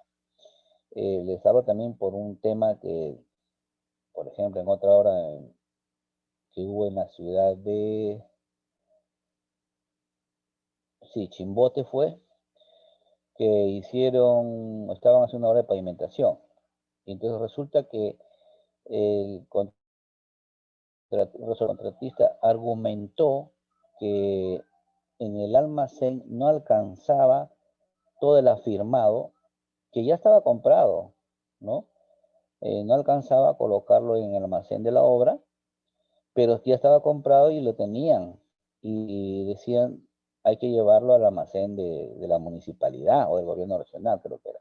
Les hablo también por un tema que, por ejemplo, en otra hora que hubo en la ciudad de, sí, Chimbote fue, que estaban haciendo una obra de pavimentación. Y entonces resulta que el contratista argumentó que en el almacén no alcanzaba todo el afirmado que ya estaba comprado, ¿no? No alcanzaba a colocarlo en el almacén de la obra, pero ya estaba comprado y lo tenían. Y decían, hay que llevarlo al almacén de la municipalidad o del gobierno regional, creo que era.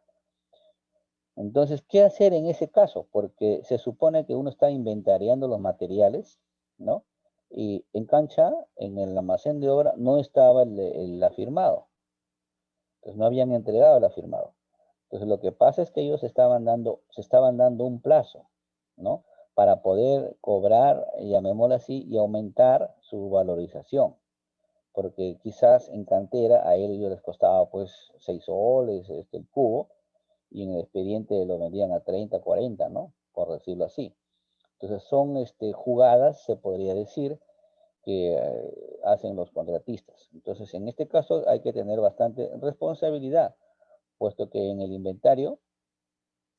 Entonces, ¿qué hacer en ese caso? Porque se supone que uno está inventariando los materiales, ¿no? Y en cancha, en el almacén de obra, no estaba el afirmado. Entonces, no habían entregado el afirmado. Entonces, lo que pasa es que ellos se estaban dando un plazo, ¿no? Para poder cobrar, llamémoslo así, y aumentar su valorización. Porque quizás en cantera a ellos les costaba pues 6 soles el cubo, y en el expediente lo vendían a 30, 40, ¿no? Por decirlo así. Entonces son jugadas, se podría decir, que hacen los contratistas. Entonces, en este caso hay que tener bastante responsabilidad, puesto que en el inventario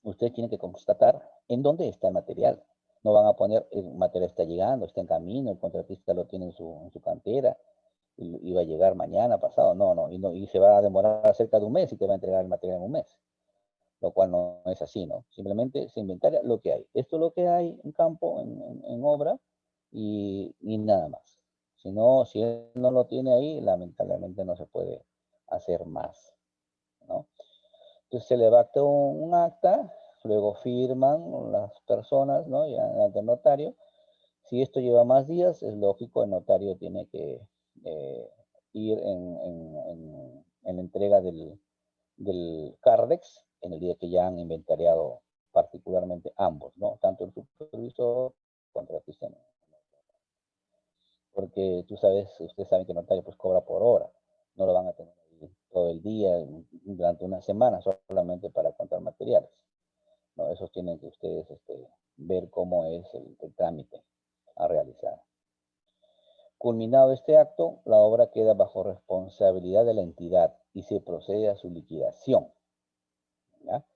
usted tiene que constatar en dónde está el material. No van a poner el material está llegando, está en camino, el contratista lo tiene en su cantera y va a llegar mañana, pasado. No, no, y se va a demorar cerca de un mes y te va a entregar el material en un mes, lo cual no es así, ¿no? Simplemente se inventaria lo que hay. Esto es lo que hay en campo, en obra, y nada más. Si no, si él no lo tiene ahí, lamentablemente no se puede hacer más, ¿no? Entonces se le va a un acta, luego firman las personas, ¿no? Ya ante el notario. Si esto lleva más días, es lógico, el notario tiene que ir en la entrega del Cardex en el día que ya han inventariado particularmente ambos, ¿no? Tanto el supervisor contratista, ¿no? Porque ustedes saben que el notario pues cobra por hora, no lo van a tener ahí todo el día, durante una semana, solamente para contar materiales, ¿no? Eso tienen que ustedes ver cómo es el trámite a realizar. Culminado este acto, la obra queda bajo responsabilidad de la entidad y se procede a su liquidación, ¿ya?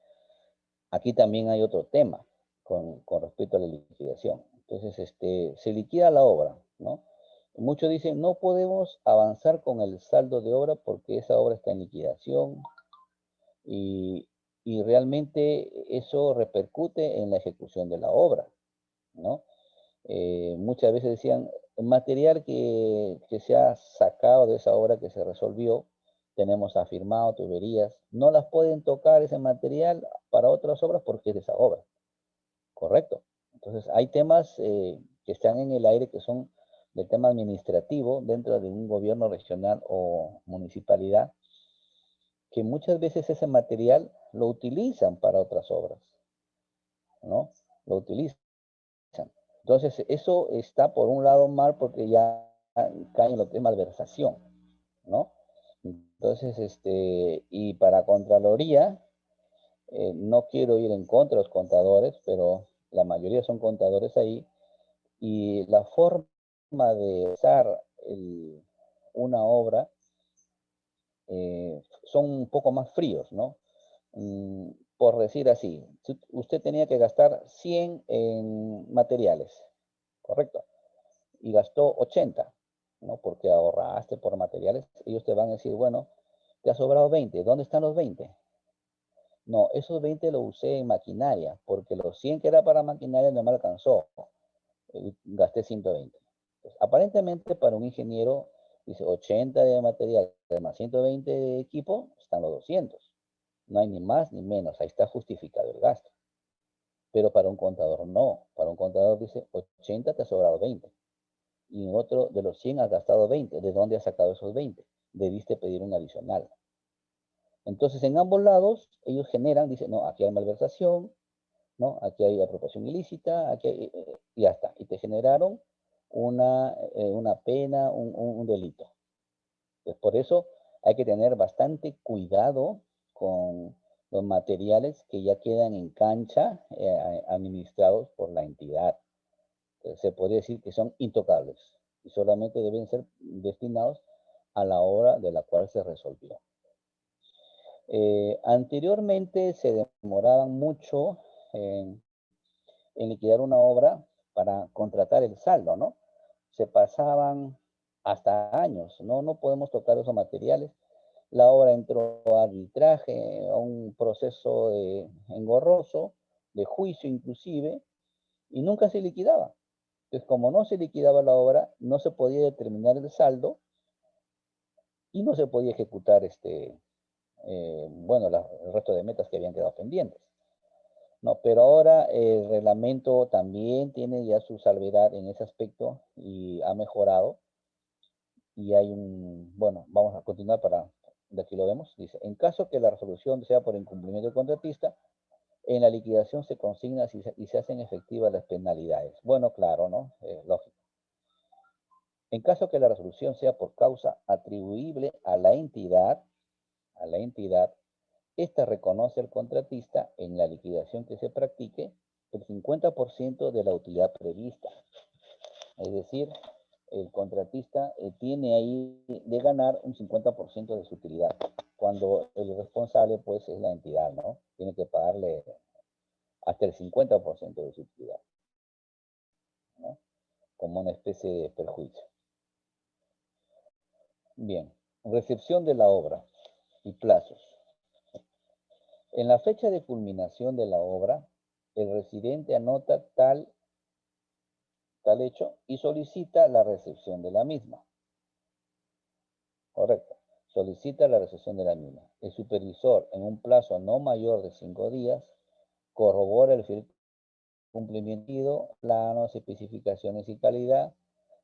Aquí también hay otro tema con respecto a la liquidación. Entonces, se liquida la obra, ¿no? Muchos dicen, no podemos avanzar con el saldo de obra porque esa obra está en liquidación y, y realmente eso repercute en la ejecución de la obra, ¿no? Muchas veces decían, material que se ha sacado de esa obra que se resolvió, tenemos afirmado tuberías, no las pueden tocar ese material para otras obras porque es de esa obra, correcto. Entonces hay temas que están en el aire que son del tema administrativo dentro de un gobierno regional o municipalidad, que muchas veces ese material lo utilizan para otras obras, ¿no? Lo utilizan. Entonces, eso está por un lado mal porque ya cae en lo que es malversación, ¿no? Entonces, y para Contraloría, No quiero ir en contra de los contadores, pero la mayoría son contadores ahí, y la forma de usar una obra son un poco más fríos, ¿no? Por decir así, si usted tenía que gastar 100 en materiales, ¿correcto? Y gastó 80, ¿no? Porque ahorraste por materiales. Ellos te van a decir, bueno, te ha sobrado 20. ¿Dónde están los 20? No, esos 20 los usé en maquinaria, porque los 100 que era para maquinaria no me alcanzó. Gasté 120. Pues, aparentemente para un ingeniero, dice 80 de material más 120 de equipo, están los 200. No hay ni más ni menos, ahí está justificado el gasto. Pero para un contador no, para un contador dice 80 te ha sobrado 20. Y en otro de los 100 has gastado 20. ¿De dónde has sacado esos 20? Debiste pedir un adicional. Entonces en ambos lados ellos generan, dicen, no, aquí hay malversación, ¿no? Aquí hay apropiación ilícita, aquí hay, y ya está. Y te generaron una pena, un delito. Pues por eso hay que tener bastante cuidado con los materiales que ya quedan en cancha administrados por la entidad. Se podría decir que son intocables y solamente deben ser destinados a la hora de la cual se resolvió. Anteriormente se demoraban mucho en, en liquidar una obra para contratar el saldo, ¿no? Se pasaban hasta años, ¿no? No podemos tocar esos materiales. La obra entró a arbitraje, a un proceso engorroso, de juicio inclusive, y nunca se liquidaba. Entonces, como no se liquidaba la obra, no se podía determinar el saldo y no se podía ejecutar bueno, el resto de metas que habían quedado pendientes. No, pero ahora el reglamento también tiene ya su salvedad en ese aspecto y ha mejorado. Y hay bueno, vamos a continuar de aquí lo vemos. Dice, en caso que la resolución sea por incumplimiento del contratista, en la liquidación se consigna y se hacen efectivas las penalidades. Bueno, claro, ¿no? Lógico. En caso que la resolución sea por causa atribuible a la entidad, esta reconoce al contratista en la liquidación que se practique el 50% de la utilidad prevista. Es decir, el contratista tiene ahí de ganar un 50% de su utilidad, cuando el responsable pues es la entidad, ¿no? Tiene que pagarle hasta el 50% de su utilidad, ¿no? Como una especie de perjuicio. Bien, recepción de la obra y plazos. En la fecha de culminación de la obra, el residente anota tal hecho y solicita la recepción de la misma. Correcto. Solicita la recepción de la misma. El supervisor, en un plazo no mayor de 5 días, corrobora el fiel cumplimiento, planos, especificaciones y calidad.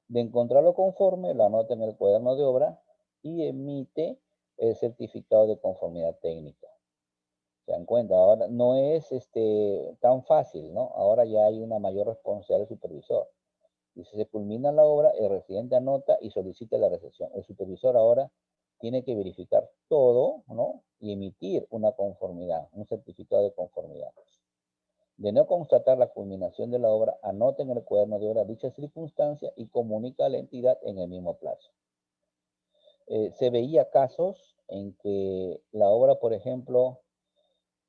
De encontrarlo conforme, lo anota en el cuaderno de obra y emite el certificado de conformidad técnica. ¿Se dan cuenta? Ahora no es tan fácil, ¿no? Ahora ya hay una mayor responsabilidad del supervisor. Y si se culmina la obra, el residente anota y solicita la recepción. El supervisor ahora tiene que verificar todo, ¿no? Y emitir una conformidad, un certificado de conformidad. De no constatar la culminación de la obra, anota en el cuaderno de obra dicha circunstancia y comunica a la entidad en el mismo plazo. Se veía casos en que la obra, por ejemplo,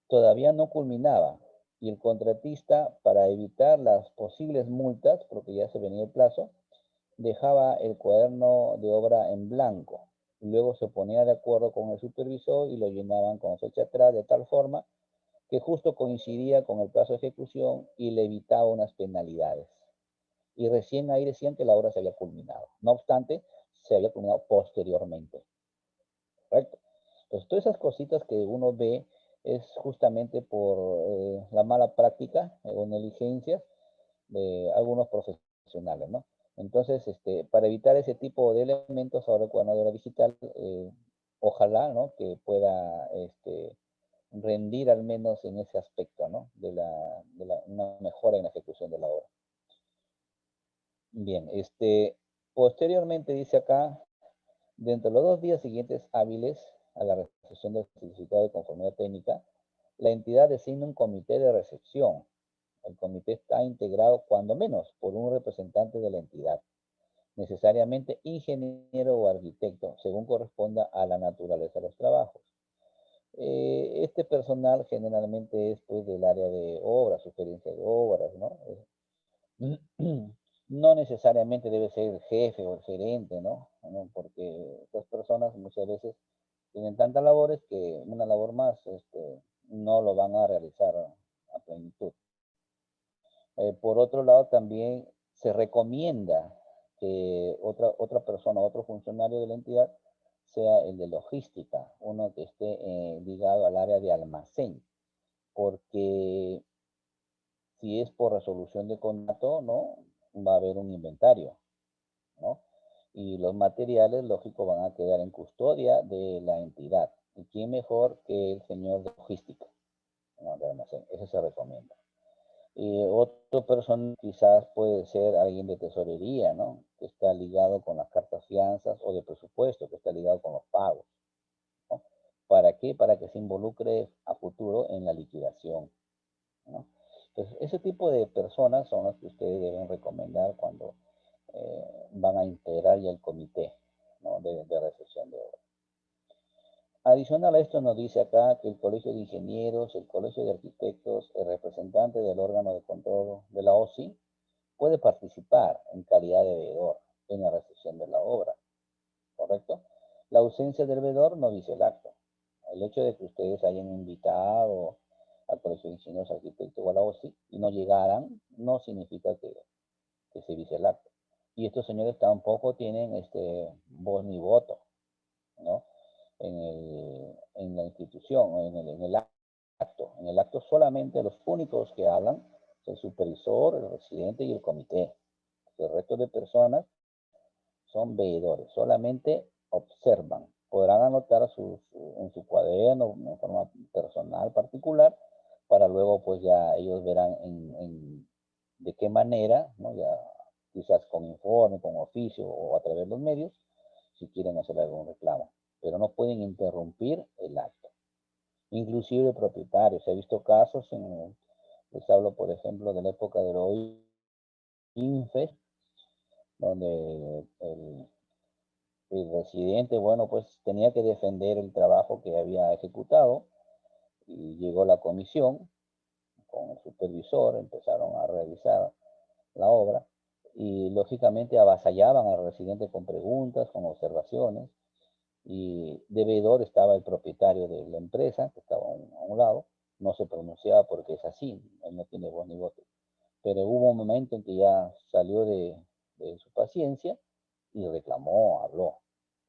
todavía no culminaba y el contratista, para evitar las posibles multas, porque ya se venía el plazo, dejaba el cuaderno de obra en blanco. Y luego se ponía de acuerdo con el supervisor y lo llenaban con fecha atrás de tal forma que justo coincidía con el plazo de ejecución y le evitaba unas penalidades. Y recién ahí decían que la obra se había culminado. No obstante, se había culminado posteriormente. ¿Correcto? Entonces, todas esas cositas que uno ve es justamente por la mala práctica o negligencias de algunos profesionales, ¿no? Entonces, para evitar ese tipo de elementos, ahora el cuaderno de obra digital, ojalá, ¿no? Que pueda rendir al menos en ese aspecto, ¿no? Una mejora en la ejecución de la obra. Bien, posteriormente dice acá, dentro de los 2 días siguientes hábiles a la recepción del certificado de conformidad técnica, la entidad designa un comité de recepción. El comité está integrado, cuando menos, por un representante de la entidad, necesariamente ingeniero o arquitecto, según corresponda a la naturaleza de los trabajos. Este personal generalmente es pues del área de obras, sugerencia de obras, ¿no? No necesariamente debe ser el jefe o el gerente, ¿no? ¿No? Porque estas personas muchas veces tienen tantas labores que una labor más no lo van a realizar a plenitud. Por otro lado, también se recomienda que otra persona, otro funcionario de la entidad, sea el de logística, uno que esté ligado al área de almacén, porque si es por resolución de contrato, ¿no? Va a haber un inventario, ¿no? Y los materiales, lógico, van a quedar en custodia de la entidad. ¿Y quién mejor que el señor de logística, ¿no? De almacén? Eso se recomienda. Y otro persona quizás puede ser alguien de tesorería, ¿no? Que está ligado con las cartas fianzas, o de presupuesto, que está ligado con los pagos, ¿no? ¿Para qué? Para que se involucre a futuro en la liquidación, ¿no? Entonces, ese tipo de personas son las que ustedes deben recomendar cuando van a integrar ya el comité, ¿no? de recepción de obras. Adicional a esto nos dice acá que el Colegio de Ingenieros, el Colegio de Arquitectos, el representante del órgano de control de la OSI puede participar en calidad de veedor en la recepción de la obra, ¿correcto? La ausencia del veedor no dice el acto. El hecho de que ustedes hayan invitado al Colegio de Ingenieros, Arquitectos o a la OSI y no llegaran, no significa que se dice el acto. Y estos señores tampoco tienen voz ni voto, ¿no? En la institución, en el acto. En el acto solamente los únicos que hablan es el supervisor, el residente y el comité. El resto de personas son veedores, solamente observan. Podrán anotar en su cuaderno, en forma personal, particular, para luego pues ya ellos verán de qué manera, ¿no? Ya quizás con informe, con oficio o a través de los medios, si quieren hacer algún reclamo. Pero no pueden interrumpir el acto. Inclusive el propietario. Se ha visto casos, les hablo por ejemplo de la época de los INFES, donde el residente, bueno, pues tenía que defender el trabajo que había ejecutado y llegó la comisión con el supervisor, empezaron a revisar la obra y lógicamente avasallaban al residente con preguntas, con observaciones, y de veedor estaba el propietario de la empresa, que estaba a un lado, no se pronunciaba porque es así, él no tiene voz ni voto. Pero hubo un momento en que ya salió de su paciencia y reclamó, habló.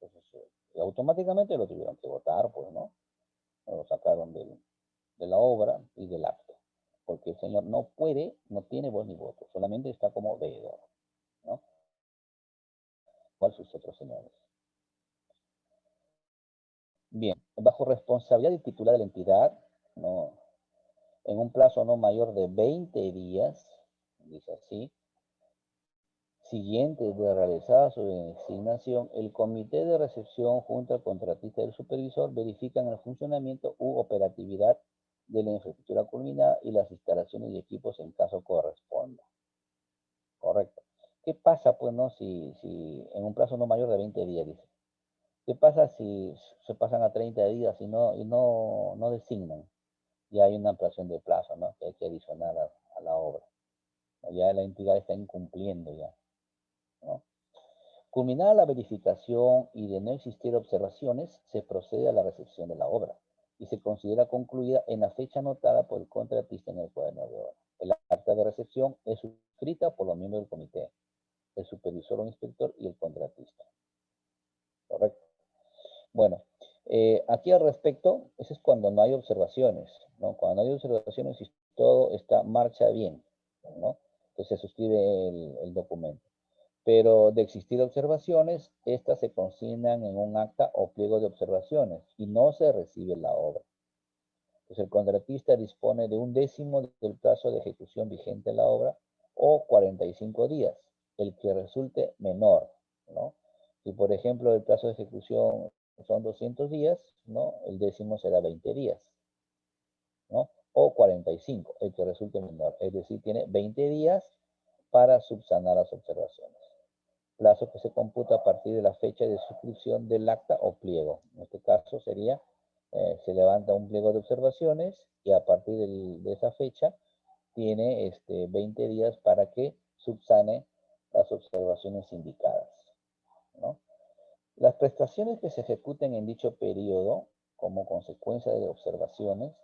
Entonces, y automáticamente lo tuvieron que votar, pues, ¿no? Lo sacaron de la obra y del acto. Porque el señor no puede, no tiene voz ni voto, solamente está como veedor, ¿no? Igual sus otros señores. Bien, bajo responsabilidad del titular de la entidad, ¿no? En un plazo no mayor de 20 días, dice así, siguientes de realizada su designación, el comité de recepción junto al contratista y el supervisor verifican el funcionamiento u operatividad de la infraestructura culminada y las instalaciones y equipos en caso corresponda. Correcto. ¿Qué pasa, pues, no, si en un plazo no mayor de 20 días, dice? ¿Qué pasa si se pasan a 30 días y no designan? Ya hay una ampliación de plazo, ¿no? Que hay que adicionar a la obra. Ya la entidad está incumpliendo ya, ¿no? Culminada la verificación y de no existir observaciones, se procede a la recepción de la obra y se considera concluida en la fecha anotada por el contratista en el cuaderno de obra. El acta de recepción es suscrita por los miembros del comité, el supervisor o inspector y el contratista. ¿Correcto? Bueno, aquí al respecto, eso es cuando no hay observaciones, ¿no? Cuando no hay observaciones y todo está marcha bien, ¿no? Que se suscribe el documento. Pero de existir observaciones, estas se consignan en un acta o pliego de observaciones y no se recibe la obra. Pues el contratista dispone de un décimo del plazo de ejecución vigente de la obra o 45 días, el que resulte menor, ¿no? Si por ejemplo el plazo de ejecución son 200 días, ¿no? El décimo será 20 días, ¿no? O 45, el que resulte menor. Es decir, tiene 20 días para subsanar las observaciones. Plazo que se computa a partir de la fecha de suscripción del acta o pliego. En este caso sería, se levanta un pliego de observaciones y a partir de esa fecha tiene 20 días para que subsane las observaciones indicadas, ¿no? Las prestaciones que se ejecuten en dicho periodo, como consecuencia de observaciones,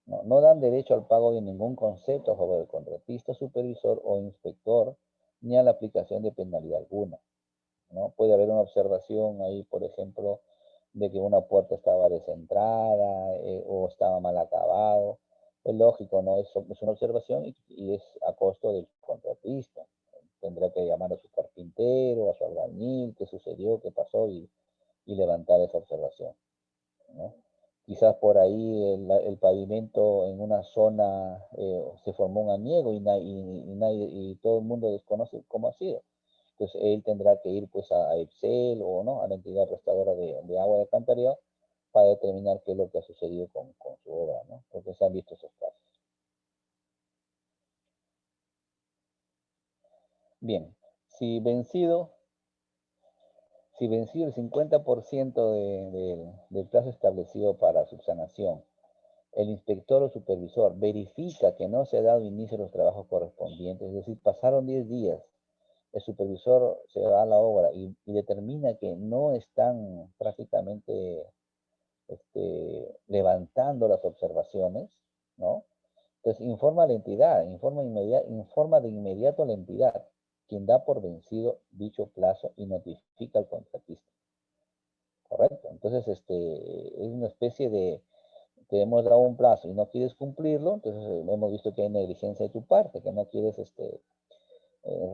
no dan derecho al pago de ningún concepto a favor del contratista, supervisor o inspector, ni a la aplicación de penalidad alguna, ¿no? Puede haber una observación ahí, por ejemplo, de que una puerta estaba descentrada o estaba mal acabado. Es lógico, ¿no? Es una observación y es a costo del contratista. Tendrá que llamar a su carpintero, a su albañil, qué sucedió, qué pasó y levantar esa observación, ¿no? Quizás por ahí el pavimento en una zona se formó un aniego y todo el mundo desconoce cómo ha sido. Entonces él tendrá que ir pues a Excel o no a la entidad prestadora de agua de alcantarillado para determinar qué es lo que ha sucedido con su obra, ¿no? Porque se han visto esos casos. Bien, si vencido, si vencido el 50% del plazo establecido para subsanación, el inspector o supervisor verifica que no se ha dado inicio a los trabajos correspondientes, es decir, pasaron 10 días, el supervisor se va a la obra y determina que no están prácticamente levantando las observaciones, ¿no? Entonces informa a la entidad, informa de inmediato a la entidad, quien da por vencido dicho plazo y notifica al contratista. ¿Correcto? Entonces, es una especie de, te hemos dado un plazo y no quieres cumplirlo, entonces hemos visto que hay negligencia de tu parte, que no quieres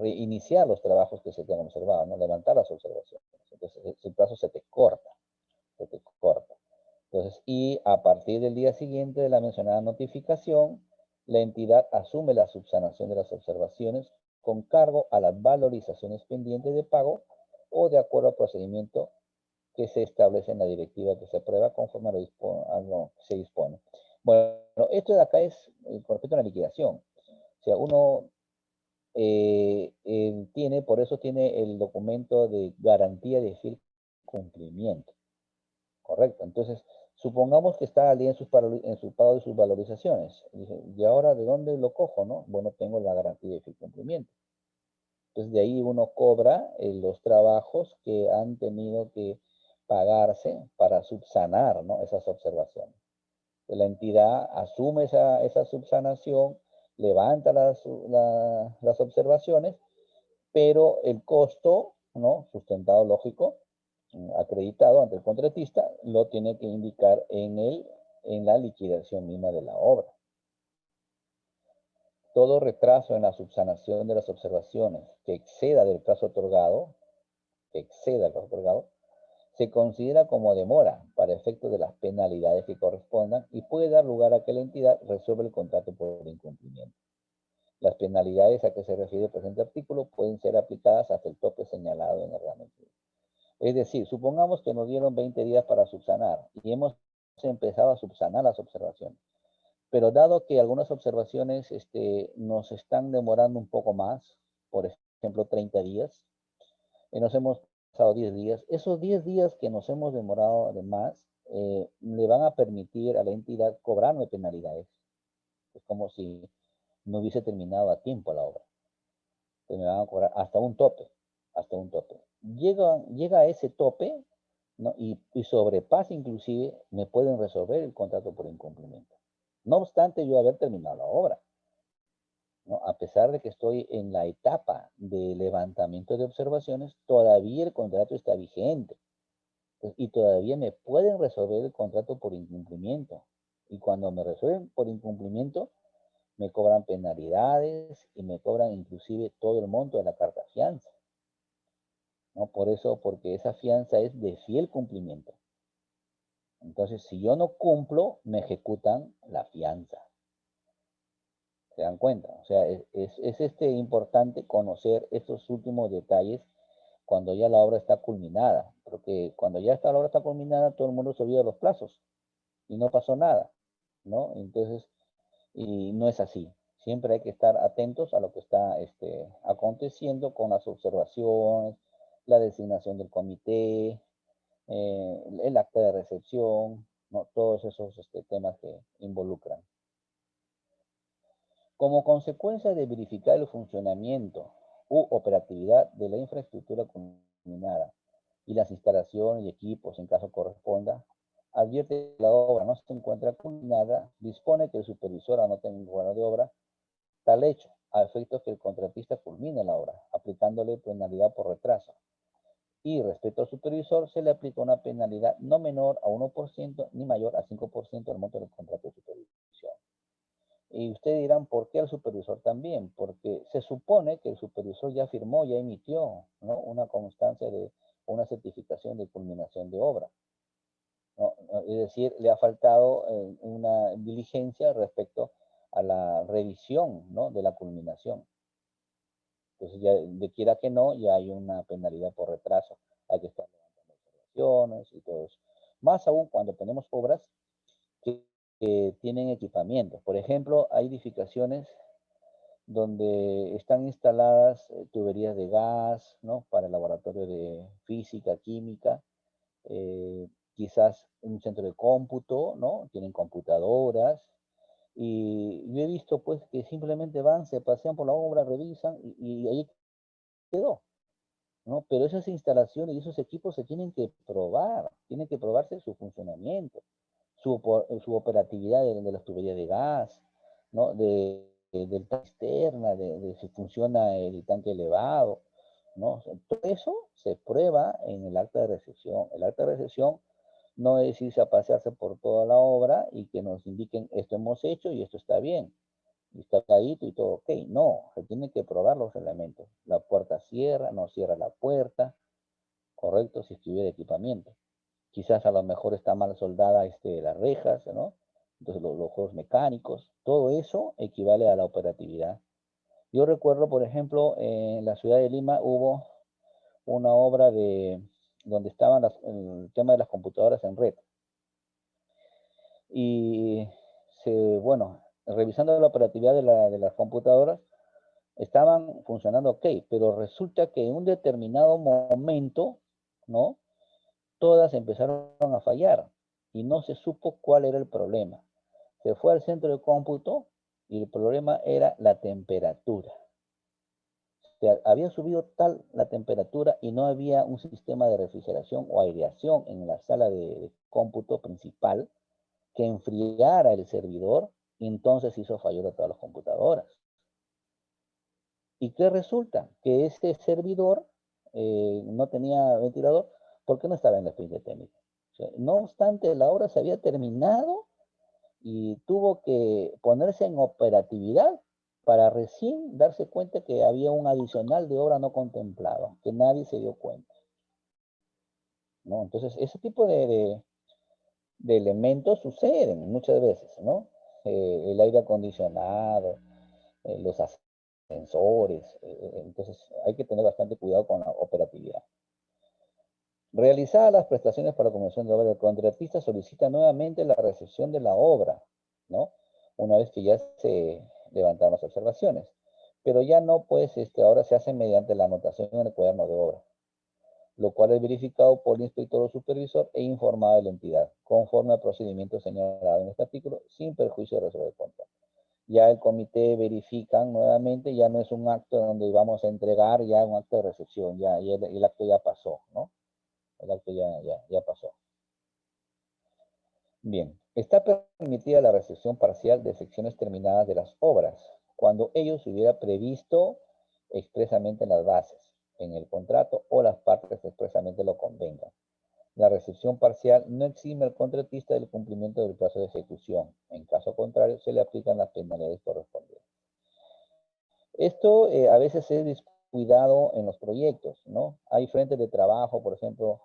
reiniciar los trabajos que se te han observado, no levantar las observaciones. Entonces, el plazo se te corta, se te corta. Entonces, y a partir del día siguiente de la mencionada notificación, la entidad asume la subsanación de las observaciones con cargo a las valorizaciones pendientes de pago o de acuerdo al procedimiento que se establece en la directiva que se aprueba conforme a lo que se dispone. Bueno, esto de acá es con respecto a la liquidación. O sea, uno por eso tiene el documento de garantía de fiel cumplimiento. Correcto. Entonces, supongamos que está al día en su pago de sus valorizaciones. ¿Y ahora de dónde lo cojo, no? Bueno, tengo la garantía de fiel cumplimiento. Entonces, de ahí uno cobra los trabajos que han tenido que pagarse para subsanar, ¿no? Esas observaciones. La entidad asume esa subsanación, levanta las observaciones, pero el costo, ¿no? Sustentado, lógico, acreditado ante el contratista, lo tiene que indicar en la liquidación misma de la obra. Todo retraso en la subsanación de las observaciones que exceda del plazo otorgado, se considera como demora para efecto de las penalidades que correspondan y puede dar lugar a que la entidad resuelva el contrato por incumplimiento. Las penalidades a que se refiere el presente artículo pueden ser aplicadas hasta el tope señalado en el reglamento. Es decir, supongamos que nos dieron 20 días para subsanar y hemos empezado a subsanar las observaciones. Pero dado que algunas observaciones nos están demorando un poco más, por ejemplo 30 días, y nos hemos pasado 10 días, esos 10 días que nos hemos demorado además, le van a permitir a la entidad cobrarme penalidades. Es como si no hubiese terminado a tiempo la obra. Entonces me van a cobrar hasta un tope, hasta un tope. Llega a ese tope, ¿no? y sobrepasa inclusive, me pueden resolver el contrato por incumplimiento. No obstante yo haber terminado la obra, ¿no? A pesar de que estoy en la etapa de levantamiento de observaciones, todavía el contrato está vigente. Y todavía me pueden resolver el contrato por incumplimiento. Y cuando me resuelven por incumplimiento, me cobran penalidades y me cobran inclusive todo el monto de la carta fianza, ¿no? Por eso, porque esa fianza es de fiel cumplimiento. Entonces, si yo no cumplo, me ejecutan la fianza. ¿Se dan cuenta? O sea, es importante conocer estos últimos detalles cuando ya la obra está culminada, porque cuando ya la obra está culminada, todo el mundo se olvida de los plazos y no pasó nada. ¿no? Entonces, y no es así. Siempre hay que estar atentos a lo que está aconteciendo con las observaciones, la designación del comité, el acta de recepción, ¿no? Todos esos temas que involucran. Como consecuencia de verificar el funcionamiento u operatividad de la infraestructura culminada y las instalaciones y equipos en caso corresponda, advierte que la obra no se encuentra culminada, dispone que el supervisor anote en el lugar de obra tal hecho, a efectos que el contratista culmine la obra, aplicándole penalidad por retraso. Y respecto al supervisor, se le aplica una penalidad no menor a 1% ni mayor a 5% del monto del contrato de supervisión. Y ustedes dirán, ¿por qué al supervisor también? Porque se supone que el supervisor ya firmó, ya emitió, ¿no? Una constancia de una certificación de culminación de obra, ¿no? Es decir, le ha faltado una diligencia respecto a la revisión, ¿no? De la culminación. Entonces, ya de quiera que no, ya hay una penalidad por retraso. Hay que estar levantando observaciones y todo eso. Más aún cuando tenemos obras que tienen equipamiento. Por ejemplo, hay edificaciones donde están instaladas tuberías de gas, ¿no? Para el laboratorio de física, química, quizás un centro de cómputo, ¿no? Tienen computadoras. Y yo he visto pues que simplemente van, se pasean por la obra, revisan y ahí quedó, ¿no? Pero esas instalaciones y esos equipos se tienen que probar, tienen que probarse su funcionamiento, su operatividad de las tuberías de gas, ¿no? Del tanque externa, de si funciona el tanque elevado, ¿no? O sea, todo eso se prueba en el acta de recepción. El acta de recepción no es irse a pasearse por toda la obra y que nos indiquen esto hemos hecho y esto está bien, y está clarito y todo ok. No, se tienen que probar los elementos. La puerta cierra, no cierra la puerta, correcto, si estuviera equipamiento. Quizás a lo mejor está mal soldada las rejas, ¿no? Entonces los juegos mecánicos, todo eso equivale a la operatividad. Yo recuerdo, por ejemplo, en la ciudad de Lima hubo una obra de donde estaban el tema de las computadoras en red. Y bueno, revisando la operatividad de las computadoras, estaban funcionando ok, pero resulta que en un determinado momento, ¿no? Todas empezaron a fallar y no se supo cuál era el problema. Se fue al centro de cómputo y el problema era la temperatura. Había subido tal la temperatura y no había un sistema de refrigeración o aireación en la sala de cómputo principal que enfriara el servidor y entonces hizo fallar a todas las computadoras. ¿Y qué resulta? Que este servidor no tenía ventilador porque no estaba en la experiencia técnica. O sea, no obstante, la obra se había terminado y tuvo que ponerse en operatividad para recién darse cuenta que había un adicional de obra no contemplado, que nadie se dio cuenta, ¿no? Entonces, ese tipo de elementos suceden muchas veces, ¿no? El aire acondicionado, los ascensores, entonces hay que tener bastante cuidado con la operatividad. Realizadas las prestaciones para la comisión de obra, el contratista solicita nuevamente la recepción de la obra, ¿no? Una vez que ya se levantaron las observaciones. Pero ya no, pues, ahora se hace mediante la anotación en el cuaderno de obra, lo cual es verificado por el inspector o supervisor e informado de la entidad, conforme al procedimiento señalado en este artículo, sin perjuicio de resolver el contrato. Ya el comité verifica nuevamente, ya no es un acto donde vamos a entregar ya un acto de recepción, ya el acto ya pasó, ¿no? El acto ya pasó. Bien, está permitida la recepción parcial de secciones terminadas de las obras, cuando ello se hubiera previsto expresamente en las bases, en el contrato o las partes expresamente lo convengan. La recepción parcial no exime al contratista del cumplimiento del plazo de ejecución. En caso contrario, se le aplican las penalidades correspondientes. Esto a veces es descuidado en los proyectos, ¿no? Hay frentes de trabajo, por ejemplo,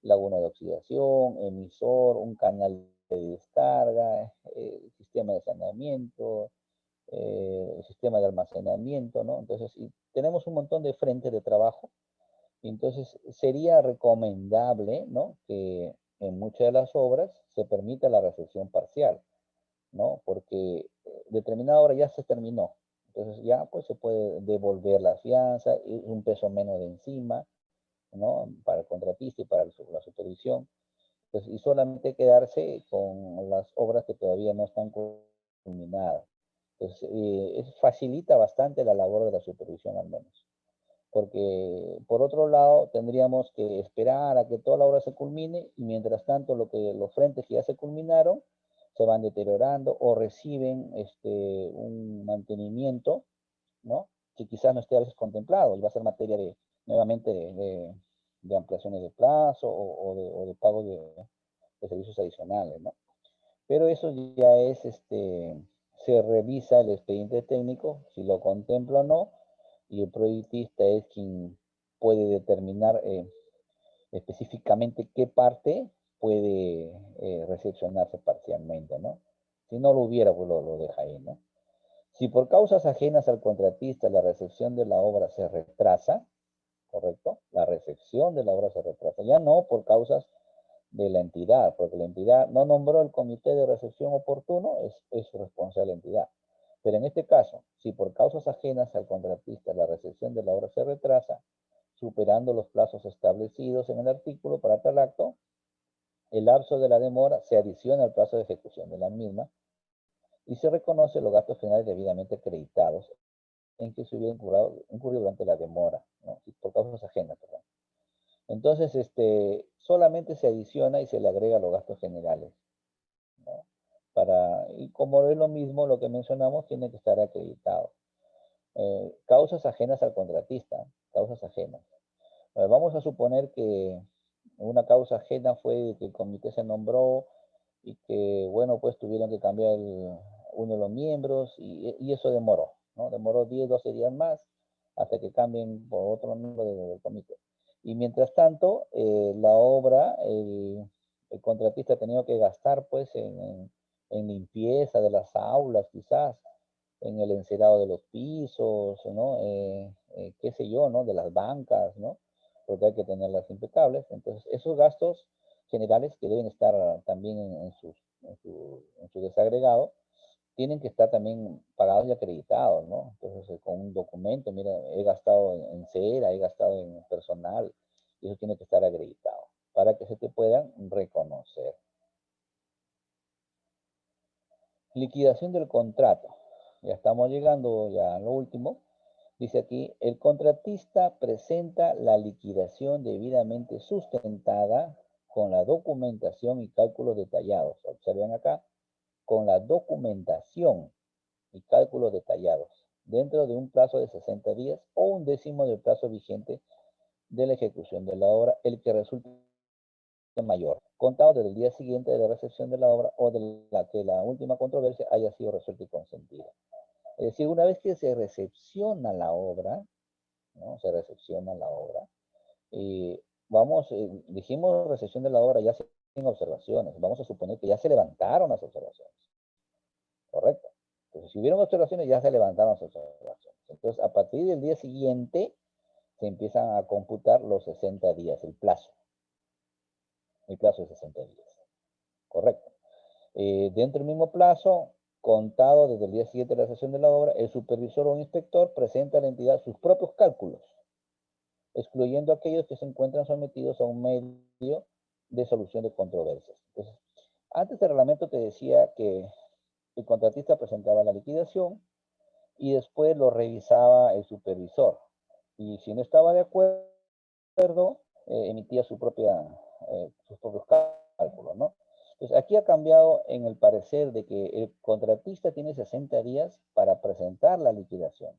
laguna de oxidación, emisor, un canal de descarga, sistema de saneamiento, sistema de almacenamiento, ¿no? Entonces, tenemos un montón de frentes de trabajo. Entonces, sería recomendable, ¿no? Que en muchas de las obras se permita la recepción parcial, ¿no? Porque determinada obra ya se terminó. Entonces ya pues se puede devolver la fianza, y un peso menos de encima, ¿no? Para el contratista y para la supervisión. Pues, y solamente quedarse con las obras que todavía no están culminadas. Pues, eso facilita bastante la labor de la supervisión al menos. Porque por otro lado tendríamos que esperar a que toda la obra se culmine y mientras tanto los frentes que ya se culminaron se van deteriorando o reciben un mantenimiento, ¿no? Que quizás no esté a veces contemplado y va a ser materia de nuevamente de ampliaciones de plazo o de pago de servicios adicionales, ¿no? Pero eso ya es, se revisa el expediente técnico, si lo contempla o no, y el proyectista es quien puede determinar específicamente qué parte puede recepcionarse parcialmente, ¿no? Si no lo hubiera, pues lo deja ahí, ¿no? Si por causas ajenas al contratista la recepción de la obra se retrasa, ¿correcto? La recepción de la obra se retrasa, ya no por causas de la entidad, porque la entidad no nombró el comité de recepción oportuno, es responsable de la entidad. Pero en este caso, si por causas ajenas al contratista la recepción de la obra se retrasa, superando los plazos establecidos en el artículo para tal acto, el lapso de la demora se adiciona al plazo de ejecución de la misma y se reconoce los gastos finales debidamente acreditados en que se hubiera incurrido durante la demora, ¿no? Por causas ajenas, perdón. Entonces, solamente se adiciona y se le agrega los gastos generales, ¿no? Y como es lo mismo, lo que mencionamos tiene que estar acreditado. Causas ajenas al contratista, causas ajenas. Vamos a suponer que una causa ajena fue que el comité se nombró y que, bueno, pues tuvieron que cambiar uno de los miembros y eso demoró, ¿no? Demoró 10, 12 días más hasta que cambien por otro miembro del comité. Y mientras tanto, la obra, el contratista ha tenido que gastar pues en limpieza de las aulas quizás, en el encerado de los pisos, ¿no? Qué sé yo, ¿no? De las bancas, ¿no? Porque hay que tenerlas impecables. Entonces, esos gastos generales que deben estar también en su desagregado, tienen que estar también pagados y acreditados, ¿no? Entonces, con un documento, mira, he gastado en cera, he gastado en personal, y eso tiene que estar acreditado para que se te puedan reconocer. Liquidación del contrato. Ya estamos llegando ya a lo último. Dice aquí, el contratista presenta la liquidación debidamente sustentada con la documentación y cálculos detallados. Observen acá, con la documentación y cálculos detallados, dentro de un plazo de 60 días o un décimo del plazo vigente de la ejecución de la obra, el que resulte mayor, contado desde el día siguiente de la recepción de la obra o de la que la última controversia haya sido resuelta y consentida. Es decir, una vez que se recepciona la obra, ¿no? Se recepciona la obra, y dijimos recepción de la obra ya sin observaciones, vamos a suponer que ya se levantaron las observaciones, ¿correcto? Entonces, si hubieron observaciones, ya se levantaron las observaciones. Entonces, a partir del día siguiente, se empiezan a computar los 60 días, el plazo de 60 días, ¿correcto? Dentro del mismo plazo, contado desde el día siguiente de la recepción de la obra, el supervisor o inspector presenta a la entidad sus propios cálculos, excluyendo aquellos que se encuentran sometidos a un medio de solución de controversias. Entonces, antes el reglamento te decía que el contratista presentaba la liquidación y después lo revisaba el supervisor. Y si no estaba de acuerdo, emitía sus propios cálculos, ¿no? Entonces, aquí ha cambiado en el parecer de que el contratista tiene 60 días para presentar la liquidación,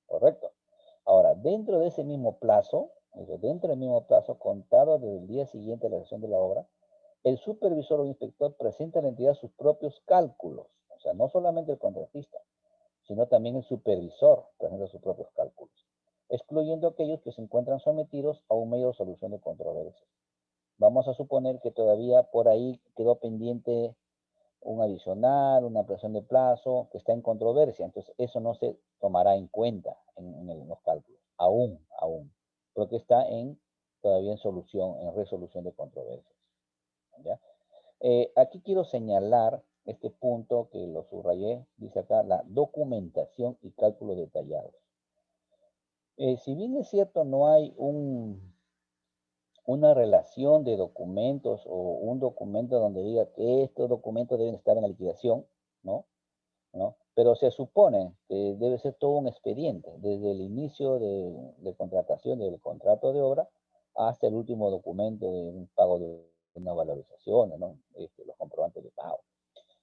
¿correcto? Ahora, dentro del mismo plazo, contado desde el día siguiente de la realización de la obra, el supervisor o inspector presenta a la entidad sus propios cálculos. O sea, no solamente el contratista, sino también el supervisor presenta sus propios cálculos, excluyendo aquellos que se encuentran sometidos a un medio de solución de controversias. Vamos a suponer que todavía por ahí quedó pendiente un adicional, una ampliación de plazo que está en controversia. Entonces, eso no se tomará en cuenta en los cálculos, aún, porque está todavía en resolución de controversias. ¿Ya? Aquí quiero señalar este punto que lo subrayé, dice acá, la documentación y cálculos detallados. Si bien es cierto, no hay una relación de documentos o un documento donde diga que estos documentos deben estar en la liquidación, ¿no? ¿No? Pero se supone que debe ser todo un expediente, desde el inicio de contratación del contrato de obra hasta el último documento de un pago de una valorización, ¿no? Los comprobantes de pago.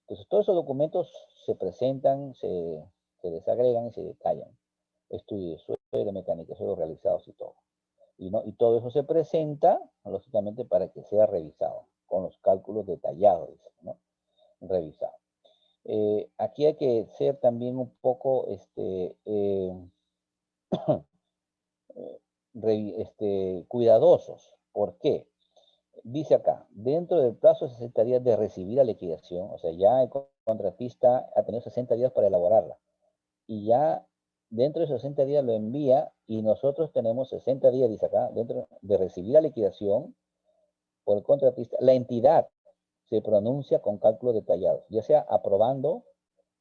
Entonces, todos esos documentos se presentan, se desagregan y se detallan. Estudio de suelo, mecánica de suelo realizados y todo. Y todo eso se presenta, lógicamente, para que sea revisado, con los cálculos detallados, ¿no? Revisado. Aquí hay que ser también un poco cuidadosos. ¿Por qué? Dice acá, dentro del plazo de 60 días de recibir la liquidación, o sea, ya el contratista ha tenido 60 días para elaborarla, y ya dentro de esos 60 días lo envía, y nosotros tenemos 60 días, dice acá, dentro de recibir la liquidación por el contratista, la entidad se pronuncia con cálculos detallados, ya sea aprobando,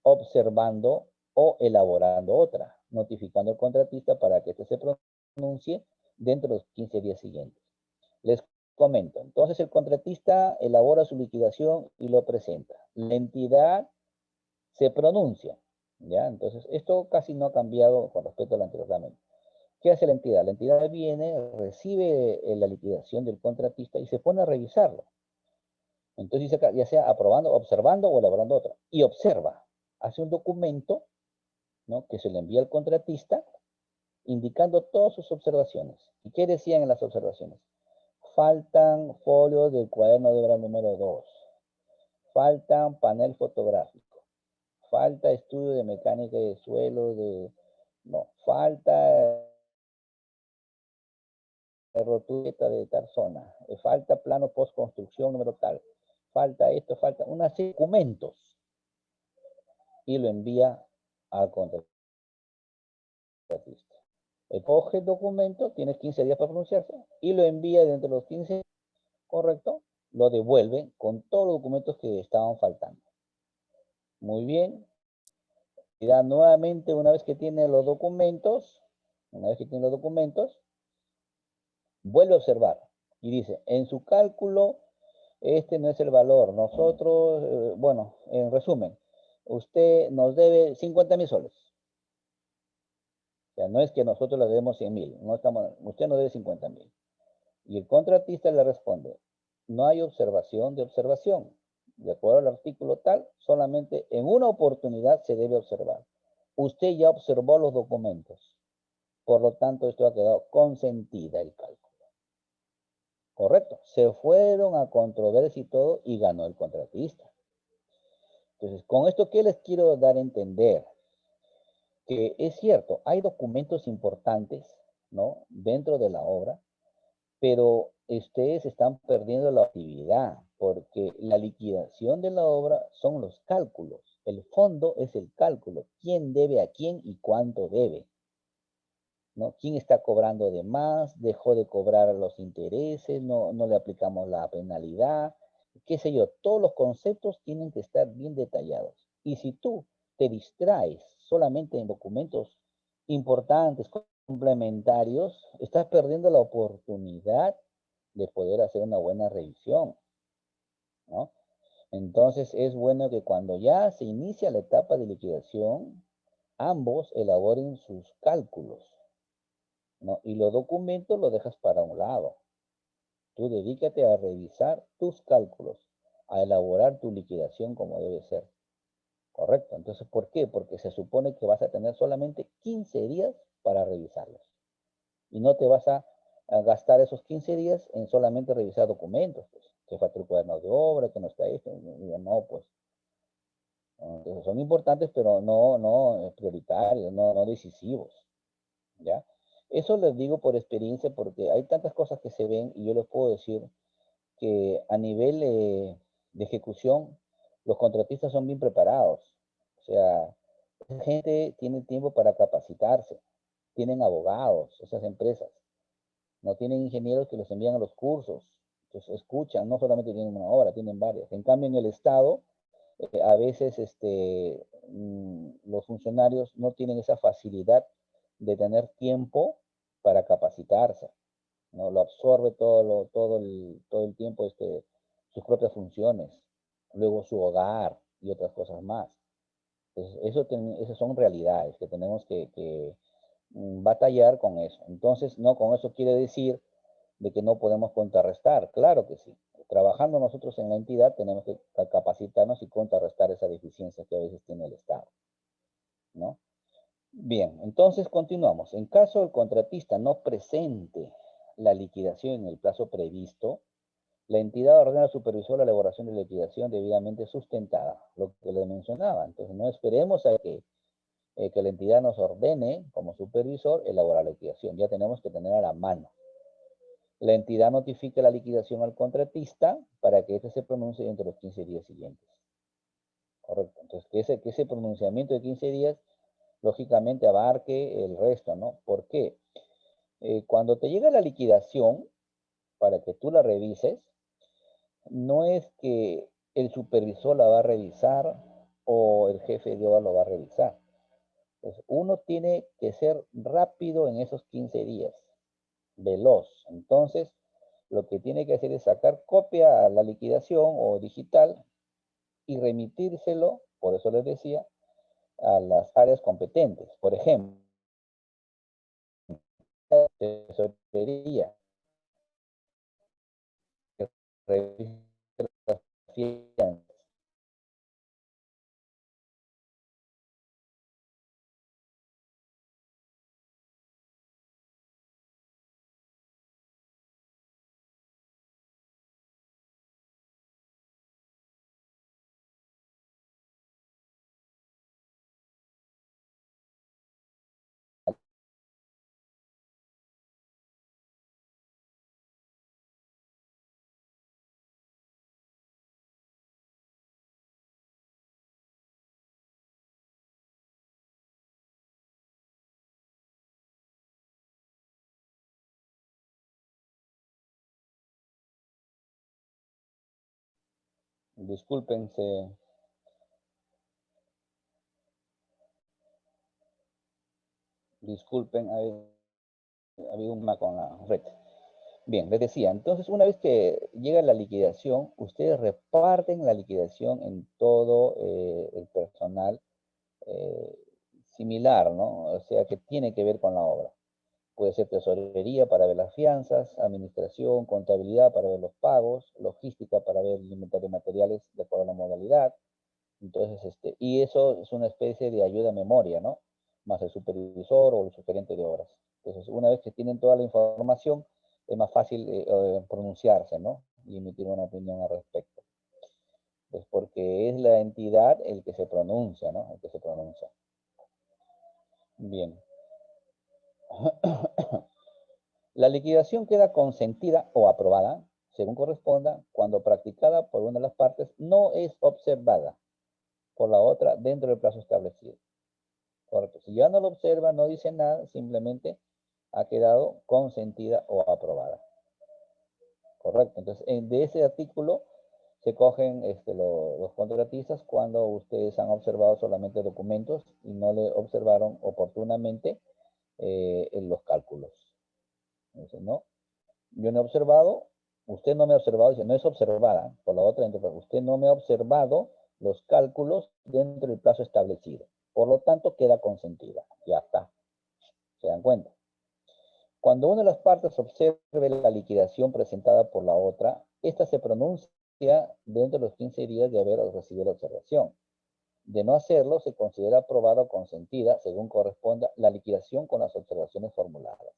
observando o elaborando otra, notificando al contratista para que éste se pronuncie dentro de los 15 días siguientes. Les comento, entonces el contratista elabora su liquidación y lo presenta. La entidad se pronuncia, ¿ya? Entonces, esto casi no ha cambiado con respecto al anteriormente. ¿Qué hace la entidad? La entidad viene, recibe la liquidación del contratista y se pone a revisarlo. Entonces dice acá, ya sea aprobando, observando o elaborando otra. Y observa, hace un documento, ¿no? Que se le envía al contratista indicando todas sus observaciones. ¿Y qué decían en las observaciones? Faltan folios del cuaderno de obra número 2. Faltan panel fotográfico. Falta estudio de mecánica de suelo, no, falta rotuleta de tal zona, falta plano post construcción número tal, falta esto, falta una serie de documentos y lo envía al contratista. Coge el documento, tienes 15 días para pronunciarse y lo envía dentro de los 15, correcto, lo devuelve con todos los documentos que estaban faltando. Muy bien. Y da nuevamente, una vez que tiene los documentos, vuelve a observar y dice, en su cálculo, este no es el valor. Nosotros, bueno, en resumen, usted nos debe 50.000 soles. O sea, no es que nosotros le debemos 100.000, no estamos, usted nos debe 50.000. Y el contratista le responde, no hay observación de observación. De acuerdo al artículo tal, solamente en una oportunidad se debe observar. Usted ya observó los documentos. Por lo tanto, esto ha quedado consentida el cálculo. Correcto. Se fueron a controversia y todo y ganó el contratista. Entonces, con esto, ¿qué les quiero dar a entender? Que es cierto, hay documentos importantes, ¿no? Dentro de la obra, pero ustedes están perdiendo la actividad porque la liquidación de la obra son los cálculos. El fondo es el cálculo. ¿Quién debe a quién y cuánto debe? ¿No? ¿Quién está cobrando de más? ¿Dejó de cobrar los intereses? No le aplicamos la penalidad. ¿Qué sé yo? Todos los conceptos tienen que estar bien detallados. Y si tú te distraes solamente en documentos importantes, complementarios, estás perdiendo la oportunidad de poder hacer una buena revisión, ¿no? Entonces es bueno que cuando ya se inicia la etapa de liquidación, ambos elaboren sus cálculos, ¿no? Y los documentos los dejas para un lado. Tú dedícate a revisar tus cálculos, a elaborar tu liquidación como debe ser. Correcto. Entonces, ¿por qué? Porque se supone que vas a tener solamente 15 días para revisarlos. Y no te vas a gastar esos 15 días en solamente revisar documentos, pues, que falta el cuaderno de obra, que no está esto, no, pues. Entonces, son importantes, pero no prioritarios, no decisivos, ¿ya? Eso les digo por experiencia porque hay tantas cosas que se ven y yo les puedo decir que a nivel de ejecución, los contratistas son bien preparados. O sea, esa gente tiene tiempo para capacitarse, tienen abogados, esas empresas. No tienen ingenieros que los envían a los cursos. Entonces escuchan, no solamente tienen una hora, tienen varias. En cambio, en el Estado, a veces los funcionarios no tienen esa facilidad de tener tiempo para capacitarse, ¿no? Lo absorbe todo el tiempo sus propias funciones, luego su hogar y otras cosas más. Entonces, esas son realidades que tenemos que batallar con eso. Entonces, no con eso quiere decir de que no podemos contrarrestar. Claro que sí. Trabajando nosotros en la entidad tenemos que capacitarnos y contrarrestar esa deficiencia que a veces tiene el Estado, ¿no? Bien, entonces continuamos. En caso el contratista no presente la liquidación en el plazo previsto, la entidad ordena al supervisor la elaboración de la liquidación debidamente sustentada, lo que le mencionaba. Entonces no esperemos a que la entidad nos ordene como supervisor elaborar la liquidación. Ya tenemos que tener a la mano. La entidad notifica la liquidación al contratista para que éste se pronuncie dentro de los 15 días siguientes. Correcto. Entonces, que ese pronunciamiento de 15 días, lógicamente, abarque el resto, ¿no? ¿Por qué? Cuando te llega la liquidación, para que tú la revises, no es que el supervisor la va a revisar o el jefe de obra lo va a revisar. Entonces, uno tiene que ser rápido en esos 15 días, veloz. Entonces, lo que tiene que hacer es sacar copia a la liquidación o digital y remitírselo, por eso les decía, a las áreas competentes. Por ejemplo, tesorería, que revise las fianzas. Discúlpense, disculpen, ha habido un problema con la red. Bien, les decía, entonces una vez que llega la liquidación, ustedes reparten la liquidación en todo el personal eh, similar, ¿no? O sea, que tiene que ver con la obra. Puede ser tesorería para ver las fianzas, administración, contabilidad para ver los pagos, logística para ver el inventario de materiales de acuerdo a la modalidad. Entonces, y eso es una especie de ayuda a memoria, ¿no? Más el supervisor o el sugerente de obras. Entonces, una vez que tienen toda la información, es más fácil pronunciarse, ¿no? Y emitir una opinión al respecto. Pues porque es la entidad el que se pronuncia, ¿no? El que se pronuncia. Bien. La liquidación queda consentida o aprobada, según corresponda, cuando practicada por una de las partes no es observada por la otra dentro del plazo establecido. Correcto. Si ya no lo observa, no dice nada, simplemente ha quedado consentida o aprobada. Correcto. Entonces, de ese artículo se cogen los contratistas cuando ustedes han observado solamente documentos y no le observaron oportunamente en los cálculos. Entonces, no, yo no he observado, usted no me ha observado, dice, no es observada, por la otra, usted no me ha observado los cálculos dentro del plazo establecido. Por lo tanto, queda consentida. Ya está. ¿Se dan cuenta? Cuando una de las partes observe la liquidación presentada por la otra, ésta se pronuncia dentro de los 15 días de haber recibido la observación. De no hacerlo, se considera aprobada o consentida, según corresponda, la liquidación con las observaciones formuladas.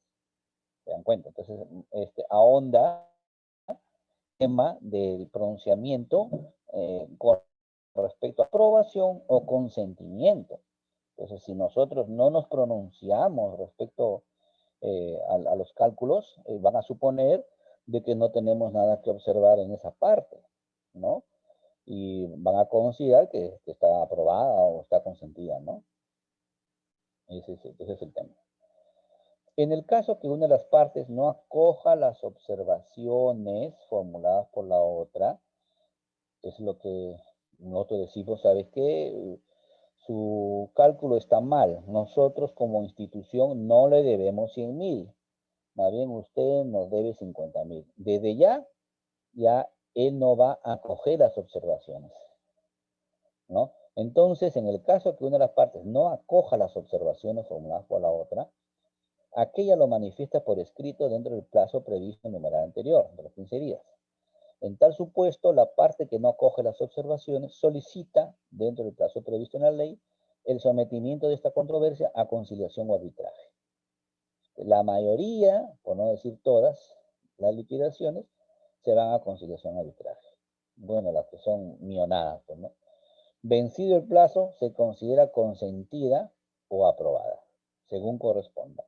¿Se dan cuenta? Entonces, ahonda tema del pronunciamiento con respecto a aprobación o consentimiento. Entonces, si nosotros no nos pronunciamos respecto a los cálculos, van a suponer de que no tenemos nada que observar en esa parte, ¿no? Y van a considerar que está aprobada o está consentida, ¿no? Ese es el tema. En el caso que una de las partes no acoja las observaciones formuladas por la otra, es lo que Nosotros decimos, ¿sabes qué? Su cálculo está mal. Nosotros como institución no le debemos 100.000. Más bien usted nos debe 50.000. Desde ya él no va a acoger las observaciones, ¿no? Entonces, en el caso que una de las partes no acoja las observaciones formuladas por la otra, aquella lo manifiesta por escrito dentro del plazo previsto en el numeral anterior, de los 15 días. En tal supuesto, la parte que no acoge las observaciones solicita, dentro del plazo previsto en la ley, el sometimiento de esta controversia a conciliación o arbitraje. La mayoría, por no decir todas, las liquidaciones se van a conciliación o arbitraje. Bueno, las que son millonadas, pues, ¿no? Vencido el plazo, se considera consentida o aprobada, según corresponda,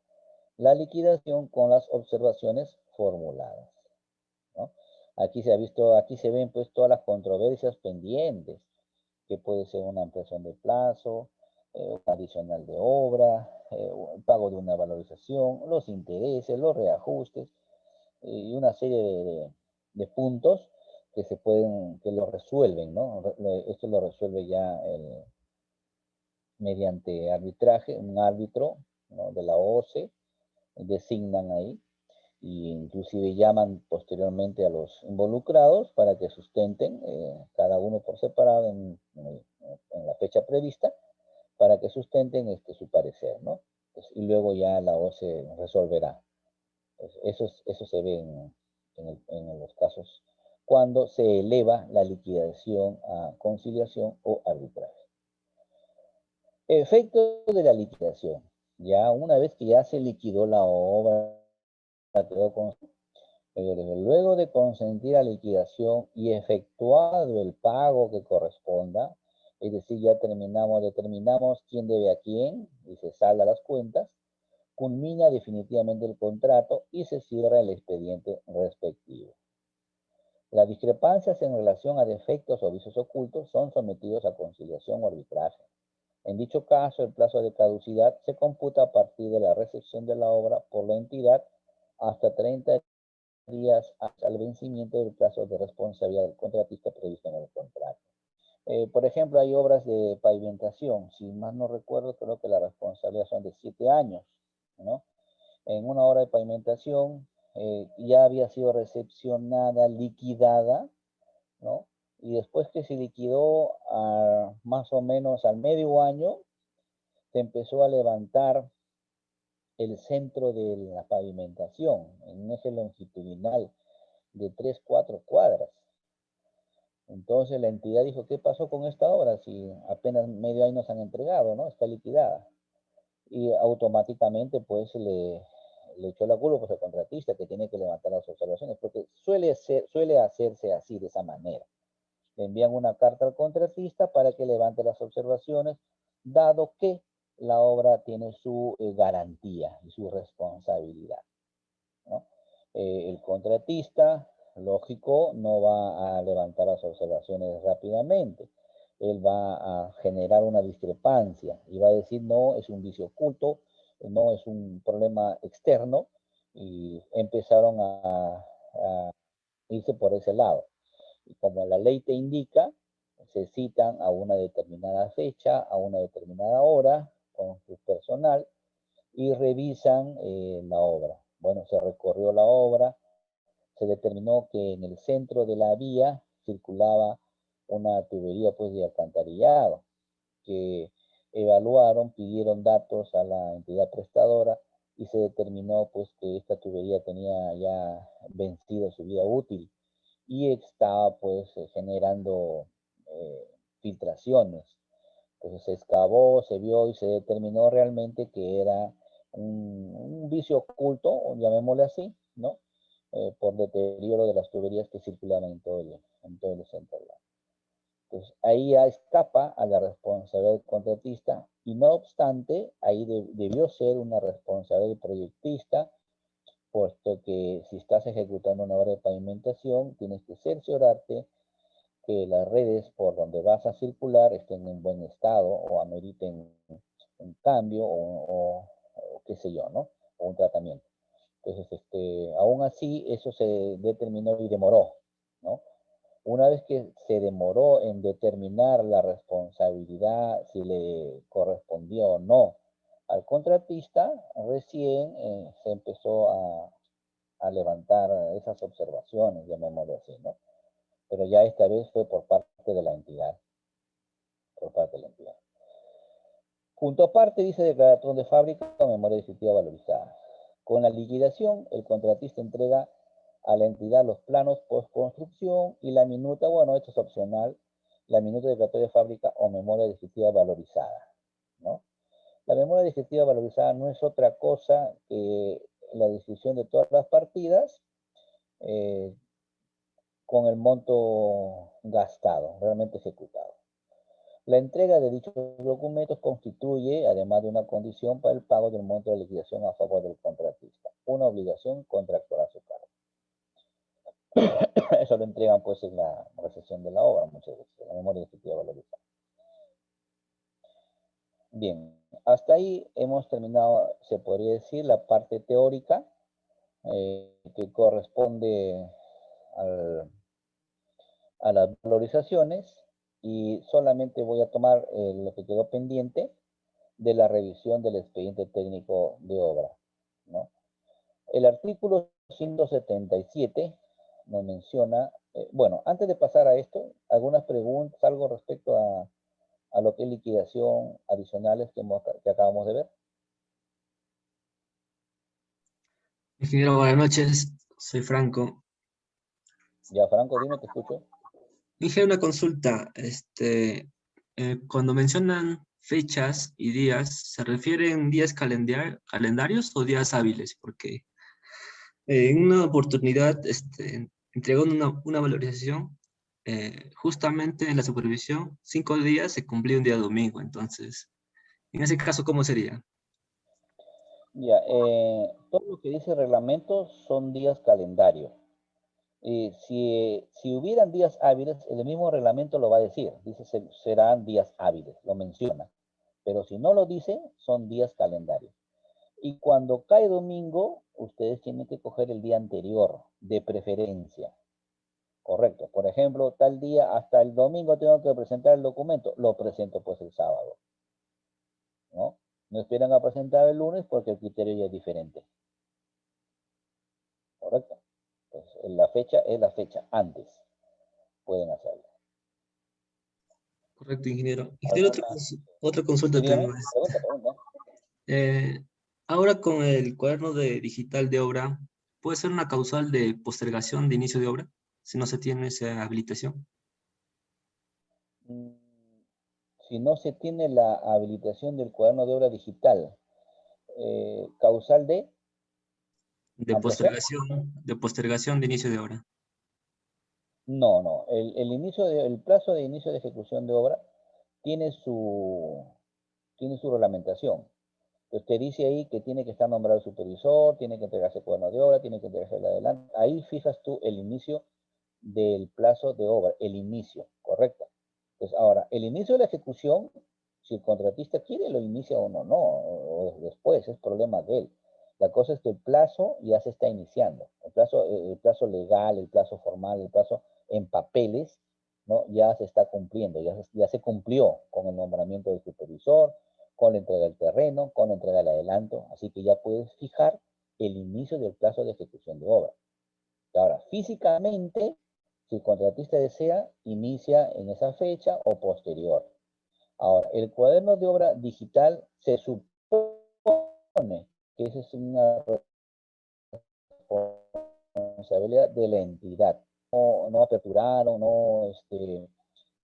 la liquidación con las observaciones formuladas, ¿no? Aquí se ha visto, aquí se ven pues todas las controversias pendientes, que puede ser una ampliación de plazo, un adicional de obra, el pago de una valorización, los intereses, los reajustes, y una serie de puntos que se pueden, que lo resuelven, ¿no? Esto lo resuelve ya mediante arbitraje, un árbitro, ¿no?, de la OCE, designan ahí, y inclusive llaman posteriormente a los involucrados para que sustenten, cada uno por separado en la fecha prevista, para que sustenten su parecer, ¿no? Pues, y luego ya la OCE resolverá. Pues eso se ve en los casos cuando se eleva la liquidación a conciliación o arbitraje. Efecto de la liquidación. Ya una vez que ya se liquidó la obra, quedó con, luego de consentir la liquidación y efectuado el pago que corresponda, es decir, ya determinamos quién debe a quién y se salda las cuentas, culmina definitivamente el contrato y se cierra el expediente respectivo. Las discrepancias en relación a defectos o vicios ocultos son sometidos a conciliación o arbitraje. En dicho caso, el plazo de caducidad se computa a partir de la recepción de la obra por la entidad hasta 30 días hasta el vencimiento del plazo de responsabilidad del contratista previsto en el contrato. Por ejemplo, hay obras de pavimentación. Si más no recuerdo, creo que la responsabilidad son de 7 años, ¿no? En una obra de pavimentación ya había sido recepcionada, liquidada, ¿no? Y después que se liquidó más o menos al medio año, se empezó a levantar el centro de la pavimentación en un eje longitudinal de 3, 4 cuadras. Entonces la entidad dijo, ¿qué pasó con esta obra? Si apenas medio año nos han entregado, ¿no? Está liquidada. Y automáticamente pues le echó la culpa pues, al contratista que tiene que levantar las observaciones, porque suele hacerse así, de esa manera. Le envían una carta al contratista para que levante las observaciones, dado que la obra tiene su garantía y su responsabilidad, ¿no? El contratista, lógico, no va a levantar las observaciones rápidamente. Él va a generar una discrepancia y va a decir, no, es un vicio oculto, no es un problema externo, y empezaron a irse por ese lado. Y como la ley te indica, se citan a una determinada fecha, a una determinada hora, con su personal, y revisan la obra. Bueno, se recorrió la obra, se determinó que en el centro de la vía circulaba una tubería pues de alcantarillado, que evaluaron, pidieron datos a la entidad prestadora y se determinó pues que esta tubería tenía ya vencido su vida útil y estaba pues generando filtraciones. Entonces se excavó, se vio y se determinó realmente que era un vicio oculto, llamémosle así, ¿no? Por deterioro de las tuberías que circulaban en todo el centro. Entonces ahí ya escapa a la responsabilidad del contratista y no obstante, ahí debió ser una responsabilidad del proyectista, puesto que si estás ejecutando una obra de pavimentación, tienes que cerciorarte que las redes por donde vas a circular estén en buen estado o ameriten un cambio o qué sé yo, ¿no? O un tratamiento. Entonces, aún así, eso se determinó y demoró, ¿no? Una vez que se demoró en determinar la responsabilidad, si le correspondía o no al contratista, recién se empezó a levantar esas observaciones, llamémoslo así, ¿no? Pero ya esta vez fue por parte de la entidad, por parte de la entidad. Punto aparte, dice declaración de fábrica o memoria descriptiva valorizada. Con la liquidación, el contratista entrega a la entidad los planos postconstrucción y la minuta, bueno, esto es opcional, la minuta declaratoria de fábrica o memoria descriptiva valorizada, ¿no? La memoria descriptiva valorizada no es otra cosa que la descripción de todas las partidas eh, con el monto gastado, realmente ejecutado. La entrega de dichos documentos constituye, además de una condición para el pago del monto de liquidación a favor del contratista, una obligación contractual a su cargo. Eso lo entregan pues en la recepción de la obra muchas veces, en la memoria descriptiva valorizada. Bien, hasta ahí hemos terminado, se podría decir, la parte teórica que corresponde a las valorizaciones y solamente voy a tomar lo que quedó pendiente de la revisión del expediente técnico de obra, ¿no? El artículo 177 nos menciona, bueno, antes de pasar a esto, algunas preguntas, algo respecto a lo que es liquidación adicionales que acabamos de ver. Ingeniero, buenas noches. Soy Franco. Ya, Franco, dime, te escucho. Dije una consulta. Cuando mencionan fechas y días, ¿se refieren días calendarios o días hábiles? Porque en una oportunidad entregó una valorización, justamente en la supervisión, 5 días se cumplió un día domingo. Entonces, en ese caso, ¿cómo sería? Ya, todo lo que dice el reglamento son días calendarios. Si hubieran días hábiles, el mismo reglamento lo va a decir. Dice serán días hábiles, lo menciona. Pero si no lo dice, son días calendarios. Y cuando cae domingo, ustedes tienen que coger el día anterior, de preferencia. Correcto. Por ejemplo, tal día hasta el domingo tengo que presentar el documento. Lo presento pues el sábado, ¿no? No esperan a presentar el lunes porque el criterio ya es diferente. Correcto. Entonces, la fecha es la fecha antes. Pueden hacerlo. Correcto, ingeniero. Ingeniero, ¿Alguna? otra Sí, consulta dígame. tengo. Pregunta. Eh, Ahora con el cuaderno digital de obra, ¿puede ser una causal de postergación de inicio de obra si no se tiene esa habilitación? Mm, Si no se tiene la habilitación del cuaderno de obra digital, causal de ampliación. De postergación de inicio de obra. No. El plazo de inicio de ejecución de obra tiene tiene su reglamentación. Usted dice ahí que tiene que estar nombrado el supervisor, tiene que entregarse el cuaderno de obra, tiene que entregarse el adelanto. Ahí fijas tú el inicio del plazo de obra, el inicio, correcto. Entonces, ahora, el inicio de la ejecución, si el contratista quiere, lo inicia o no, o después, es problema de él. La cosa es que el plazo ya se está iniciando. El plazo legal, el plazo formal, el plazo en papeles, ¿no? Ya se está cumpliendo, ya se cumplió con el nombramiento del supervisor, con la entrega del terreno, con la entrega del adelanto. Así que ya puedes fijar el inicio del plazo de ejecución de obra. Ahora, físicamente, si el contratista desea, inicia en esa fecha o posterior. Ahora, el cuaderno de obra digital se supone que esa es una responsabilidad de la entidad. No aperturaron, no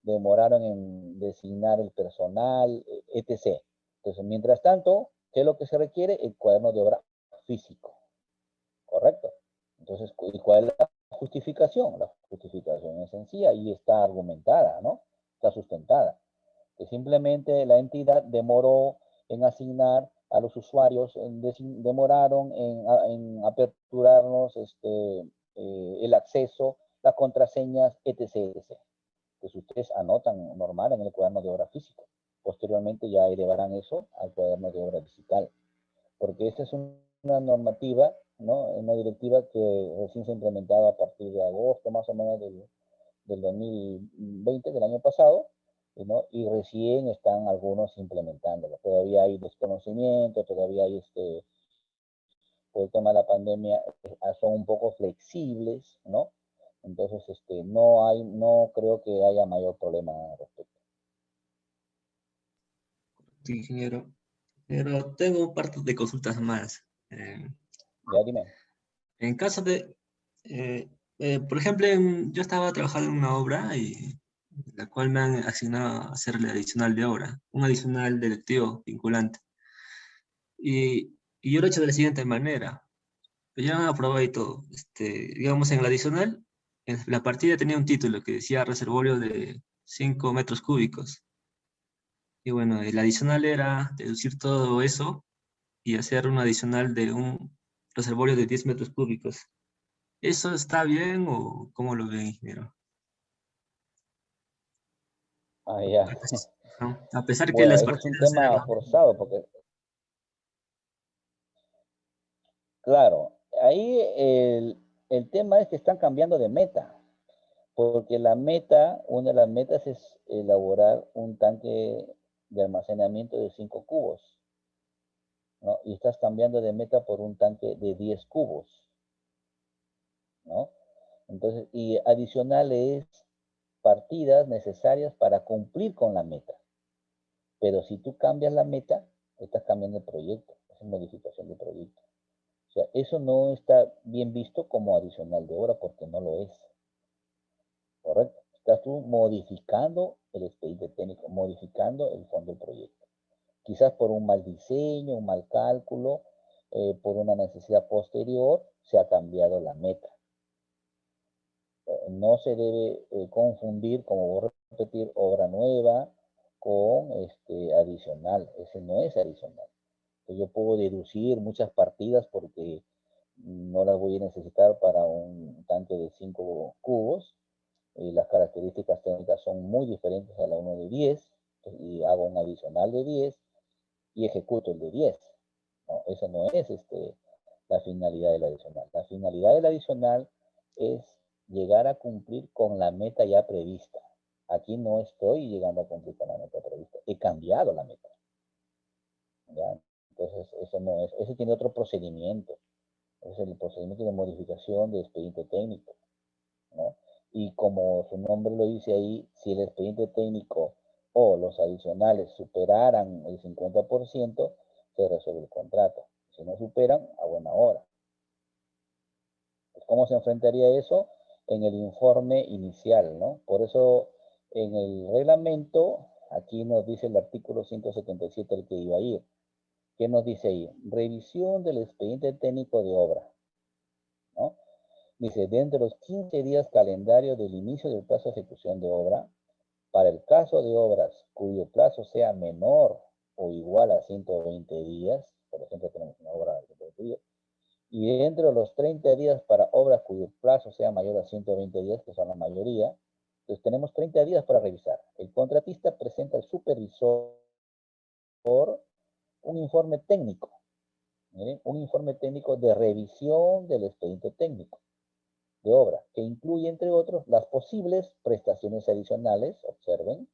demoraron en designar el personal, etc. Entonces, mientras tanto, ¿qué es lo que se requiere? El cuaderno de obra físico, ¿correcto? Entonces, ¿y cuál es la justificación? La justificación es sencilla y está argumentada, ¿no? Está sustentada. Que simplemente la entidad demoró en asignar a los usuarios, demoraron en aperturarnos el acceso, las contraseñas, etc. etc. Entonces ustedes anotan normal en el cuaderno de obra físico. Posteriormente ya elevarán eso al cuaderno de obra digital. Porque esa es una normativa, ¿no? Una directiva que recién se ha implementado a partir de agosto, más o menos del 2020, del año pasado, ¿no? Y recién están algunos implementándolo. Todavía hay desconocimiento, todavía hay por el tema de la pandemia, son un poco flexibles, ¿no? Entonces, no creo que haya mayor problema al respecto. Sí, ingeniero. Pero tengo un par de consultas más. Eh, Ya dime. en caso de, por ejemplo, yo estaba trabajando en una obra y la cual me han asignado a hacer el adicional de obra, un adicional directivo vinculante. Y yo lo he hecho de la siguiente manera. Pues ya me han aprobado y todo. Digamos, en el adicional, en la partida tenía un título que decía reservorio de 5 metros cúbicos. Y bueno, el adicional era deducir todo eso y hacer un adicional de un reservorio de 10 metros cúbicos. ¿Eso está bien o cómo lo ven, ingeniero? Ah, ya. A pesar que Bueno, las ese es un partidas eran tema lo mismo. forzado, porque, claro, ahí el tema es que están cambiando de meta, porque la meta, una de las metas es elaborar un tanque de almacenamiento de 5 cubos, ¿no? Y estás cambiando de meta por un tanque de 10 cubos, ¿no? Entonces, y adicionales partidas necesarias para cumplir con la meta. Pero si tú cambias la meta, estás cambiando el proyecto, es modificación de proyecto. O sea, eso no está bien visto como adicional de obra porque no lo es, ¿correcto? Estás tú modificando el expediente técnico, modificando el fondo del proyecto. Quizás por un mal diseño, un mal cálculo, por una necesidad posterior, se ha cambiado la meta. No se debe confundir, como vos repetir, obra nueva con adicional. Ese no es adicional. Yo puedo deducir muchas partidas porque no las voy a necesitar para un tanque de 5 cubos. Las características técnicas son muy diferentes a la 1 de 10 y hago un adicional de 10 y ejecuto el de 10. No, eso no es la finalidad del adicional. La finalidad del adicional es llegar a cumplir con la meta ya prevista. Aquí no estoy llegando a cumplir con la meta prevista. He cambiado la meta. ¿Ya? Entonces, eso no es, ese tiene otro procedimiento. Es el procedimiento de modificación de expediente técnico, ¿no? Y como su nombre lo dice ahí, si el expediente técnico o los adicionales superaran el 50%, se resuelve el contrato. Si no superan, a buena hora. Pues, ¿cómo se enfrentaría eso? En el informe inicial, ¿no? Por eso, en el reglamento, aquí nos dice el artículo 177 el que iba a ir. ¿Qué nos dice ahí? Revisión del expediente técnico de obra, ¿no? Dice, dentro de los 15 días calendario del inicio del plazo de ejecución de obra, para el caso de obras cuyo plazo sea menor o igual a 120 días, por ejemplo, tenemos una obra de 120 días, y dentro de los 30 días para obras cuyo plazo sea mayor a 120 días, que son la mayoría, entonces tenemos 30 días para revisar. El contratista presenta al supervisor un informe técnico, ¿miren? Un informe técnico de revisión del expediente técnico de obra, que incluye, entre otros, las posibles prestaciones adicionales, observen,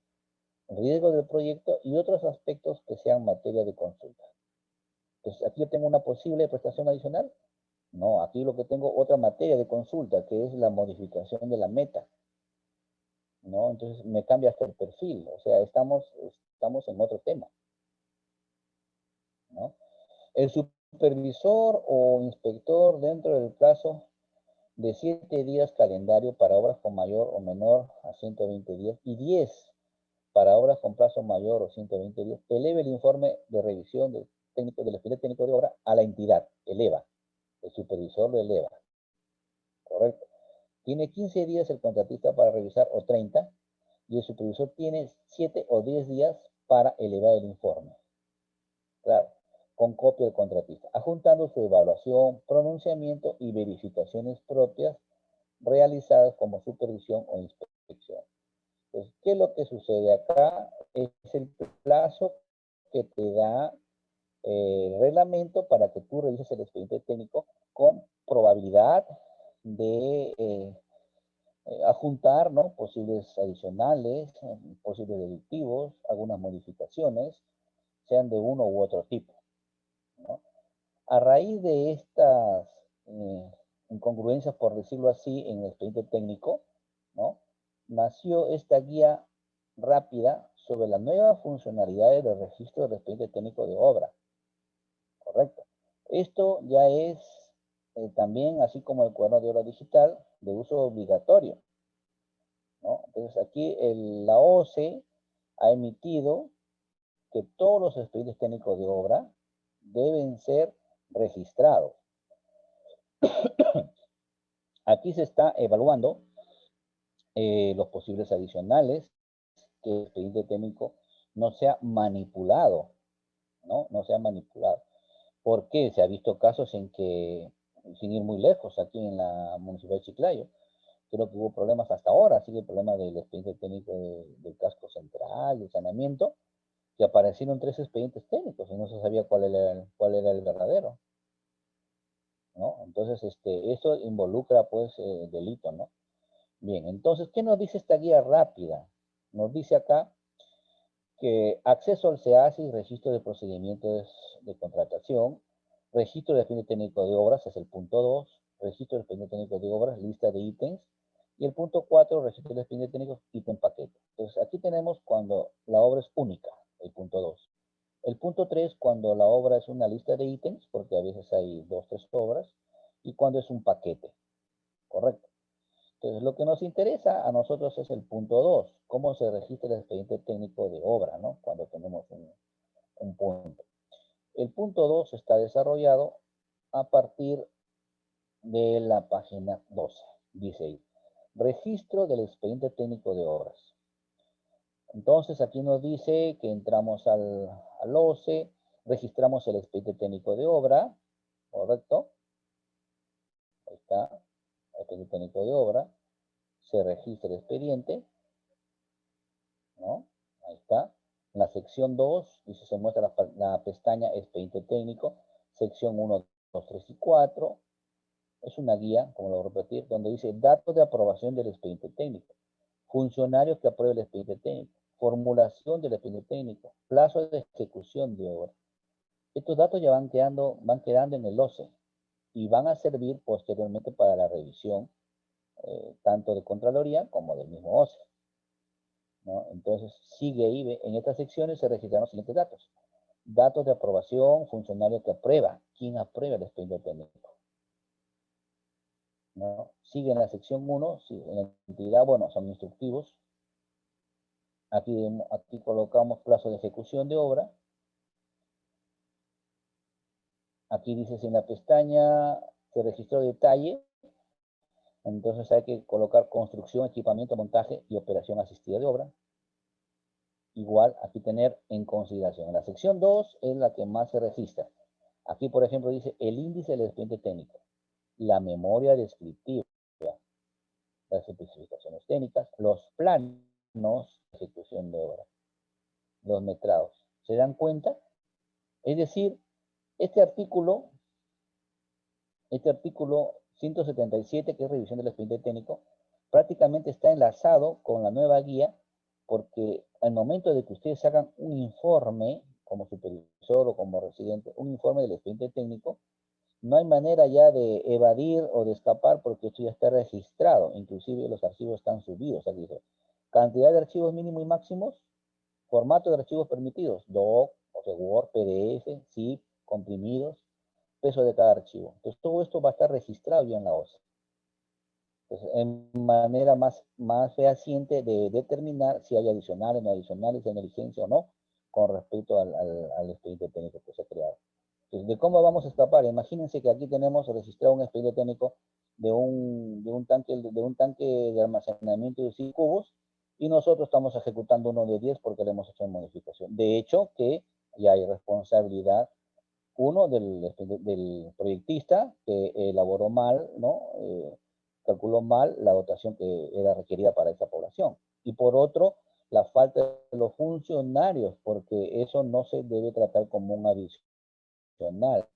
riesgo del proyecto y otros aspectos que sean materia de consulta. Entonces, aquí yo tengo una posible prestación adicional. No, aquí lo que tengo otra materia de consulta, que es la modificación de la meta, ¿no? Entonces me cambia hasta el perfil, o sea, estamos en otro tema, ¿no? El supervisor o inspector dentro del plazo de 7 días calendario para obras con mayor o menor a 120 días y 10 para obras con plazo mayor o 120 días, eleva el informe de revisión del expediente técnico de obra a la entidad, eleva, el supervisor lo eleva, ¿correcto? Tiene 15 días el contratista para revisar o 30 y el supervisor tiene 7 o 10 días para elevar el informe. Claro, con copia del contratista, adjuntando su evaluación, pronunciamiento y verificaciones propias realizadas como supervisión o inspección. Entonces, ¿qué es lo que sucede acá? Es el plazo que te da el reglamento para que tú revises el expediente técnico con probabilidad de adjuntar, ¿no? Posibles adicionales, posibles deductivos, algunas modificaciones, sean de uno u otro tipo, ¿no? A raíz de estas incongruencias, por decirlo así, en el expediente técnico, ¿no? Nació esta guía rápida sobre las nuevas funcionalidades del registro del expediente técnico de obra. Correcto. Esto ya es también, así como el cuaderno de obra digital, de uso obligatorio, ¿no? Entonces aquí la OCE ha emitido que todos los expedientes técnicos de obra deben ser registrados. Aquí se está evaluando los posibles adicionales, que el expediente técnico no sea manipulado, ¿no? No sea manipulado. ¿Por qué? Se ha visto casos en que, sin ir muy lejos, aquí en la Municipalidad de Chiclayo, creo que hubo problemas hasta ahora, sigue el problema del expediente técnico del casco central, del saneamiento, que aparecieron 3 expedientes técnicos y no se sabía cuál era el verdadero, ¿no? Entonces, eso involucra, pues, delito, ¿no? Bien, entonces, ¿qué nos dice esta guía rápida? Nos dice acá que acceso al SEASI, registro de procedimientos de contratación, registro de expediente técnico de obras, es el punto 2, registro de expediente técnico de obras, lista de ítems, y el punto 4, registro de expediente técnico, ítem paquete. Entonces, aquí tenemos cuando la obra es única, el punto 2. El punto 3, cuando la obra es una lista de ítems, porque a veces hay 2, 3 obras, y cuando es un paquete, ¿correcto? Entonces, lo que nos interesa a nosotros es el punto 2, cómo se registra el expediente técnico de obra, ¿no? Cuando tenemos un punto. El punto 2 está desarrollado a partir de la página 12. Dice ahí, registro del expediente técnico de obras. Entonces, aquí nos dice que entramos al OCE, registramos el expediente técnico de obra, ¿correcto? Ahí está, el expediente técnico de obra. Se registra el expediente, ¿no? Ahí está. En la sección 2, dice, se muestra la pestaña expediente técnico, sección 1, 2, 3 y 4. Es una guía, como lo voy a repetir, donde dice datos de aprobación del expediente técnico, funcionarios que aprueben el expediente técnico, formulación del expediente técnico, plazo de ejecución de obra. Estos datos ya van quedando en el OCE y van a servir posteriormente para la revisión, tanto de Contraloría como del mismo OCE, ¿no? Entonces, sigue ahí, en estas secciones se registran los siguientes datos. Datos de aprobación, funcionario que aprueba. ¿Quién aprueba el expediente técnico? ¿No? Sigue en la sección 1, en la entidad, bueno, son instructivos. Aquí colocamos plazo de ejecución de obra. Aquí dice si en la pestaña se registró detalle. Entonces hay que colocar construcción, equipamiento, montaje y operación asistida de obra. Igual, aquí tener en consideración. La sección 2 es la que más se registra. Aquí, por ejemplo, dice el índice del expediente técnico, la memoria descriptiva, las especificaciones técnicas, los planos de ejecución de obra, los metrados. ¿Se dan cuenta? Es decir, este artículo 177, que es revisión del expediente técnico, prácticamente está enlazado con la nueva guía, porque al momento de que ustedes hagan un informe, como supervisor o como residente, un informe del expediente técnico, no hay manera ya de evadir o de escapar porque esto ya está registrado, inclusive los archivos están subidos. Aquí dice, cantidad de archivos mínimos y máximos, formato de archivos permitidos, DOC, o sea, Word, PDF, ZIP, comprimidos, peso de cada archivo. Entonces, todo esto va a estar registrado ya en la OCE. Entonces, en manera más fehaciente de determinar si hay adicionales, no adicionales, de emergencia o no, con respecto al expediente técnico que se ha creado. Entonces, ¿de cómo vamos a escapar? Imagínense que aquí tenemos registrado un expediente técnico de un tanque de almacenamiento de 100 cubos y nosotros estamos ejecutando uno de 10 porque le hemos hecho una modificación. De hecho, que ya hay responsabilidad uno del proyectista que elaboró mal, ¿no? Calculó mal la dotación que era requerida para esa población. Y por otro, la falta de los funcionarios, porque eso no se debe tratar como un adicional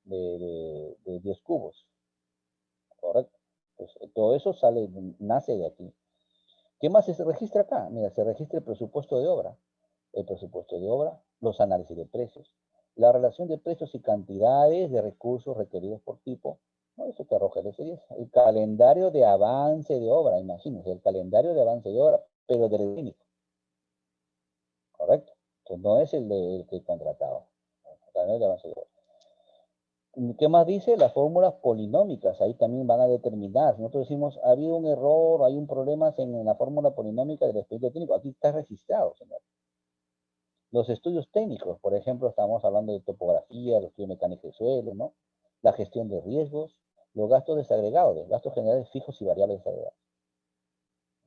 de 10 cubos, ¿correcto? Pues todo eso nace de aquí. ¿Qué más se registra acá? Mira, se registra el presupuesto de obra. El presupuesto de obra, los análisis de precios, la relación de precios y cantidades de recursos requeridos por tipo, ¿no? Eso te arroja el S10. El calendario de avance de obra, imagínense, el calendario de avance de obra, pero del técnico, ¿correcto? Entonces no es el que he contratado. El calendario de avance de obra. ¿Qué más dice? Las fórmulas polinómicas, ahí también van a determinar. Si nosotros decimos, ha habido un error, hay un problema en la fórmula polinómica del expediente técnico, aquí está registrado, señor. Los estudios técnicos, por ejemplo, estamos hablando de topografía, los estudios mecánicos de suelo, ¿no? La gestión de riesgos, los gastos desagregados, los gastos generales fijos y variables desagregados.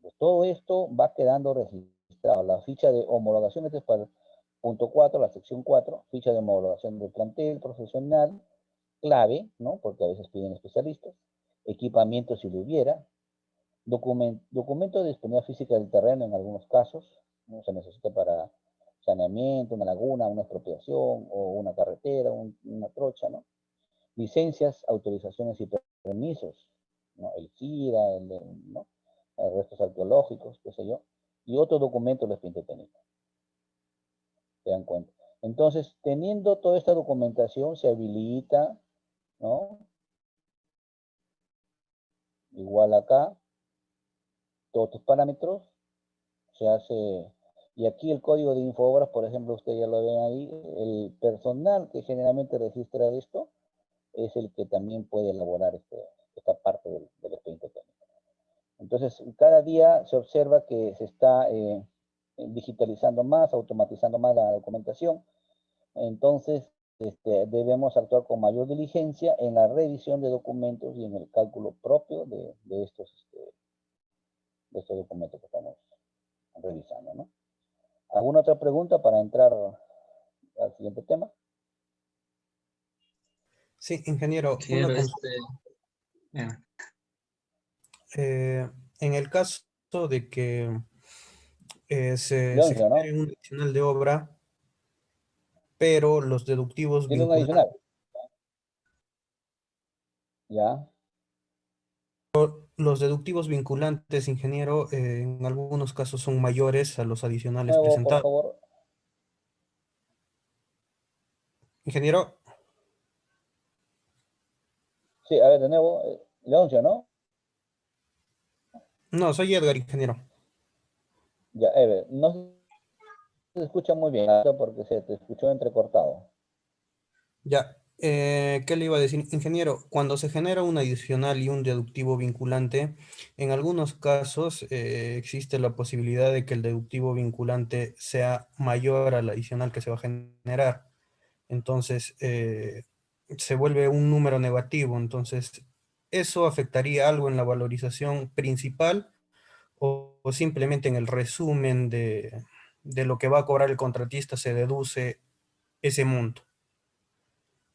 Pues todo esto va quedando registrado. La ficha de homologación, este es para el punto 4, la sección 4, ficha de homologación del plantel profesional, clave, ¿no? Porque a veces piden especialistas, equipamiento si lo hubiera, documento de disponibilidad física del terreno en algunos casos, ¿no? Se necesita para saneamiento, una laguna, una expropiación o una carretera, una trocha, ¿no? Licencias, autorizaciones y permisos, ¿no? El CIRA, ¿no? Restos arqueológicos, qué sé yo, y otro documento del expediente técnico. ¿Se dan cuenta? Entonces, teniendo toda esta documentación, se habilita, ¿no? Igual acá, todos tus parámetros, se hace, y aquí el código de Infobras, por ejemplo, ustedes ya lo ven ahí, el personal que generalmente registra esto es el que también puede elaborar esta parte del expediente técnico. Entonces, cada día se observa que se está digitalizando más, automatizando más la documentación. Entonces, debemos actuar con mayor diligencia en la revisión de documentos y en el cálculo propio de estos documentos que estamos revisando, ¿no? ¿Alguna otra pregunta para entrar al siguiente tema? Sí, ingeniero, una Ingeniero, consulta. Bien. En el caso de que se Leoncio, ¿no? genere un adicional de obra, pero los deductivos Tiene un adicional. vinculantes, Ya. ingeniero, en algunos casos son mayores a los adicionales Nuevo, por presentados. favor. Ingeniero, Sí, a ver, de nuevo. Leoncio, ¿no? no, soy Edgar, ingeniero. Ya, Ever, no se escucha muy bien porque se te escuchó entrecortado. Ya, ¿qué le iba a decir? Ingeniero, cuando se genera un adicional y un deductivo vinculante, en algunos casos existe la posibilidad de que el deductivo vinculante sea mayor al adicional que se va a generar. Entonces, se vuelve un número negativo. Entonces, ¿eso afectaría algo en la valorización principal o simplemente en el resumen de lo que va a cobrar el contratista se deduce ese monto?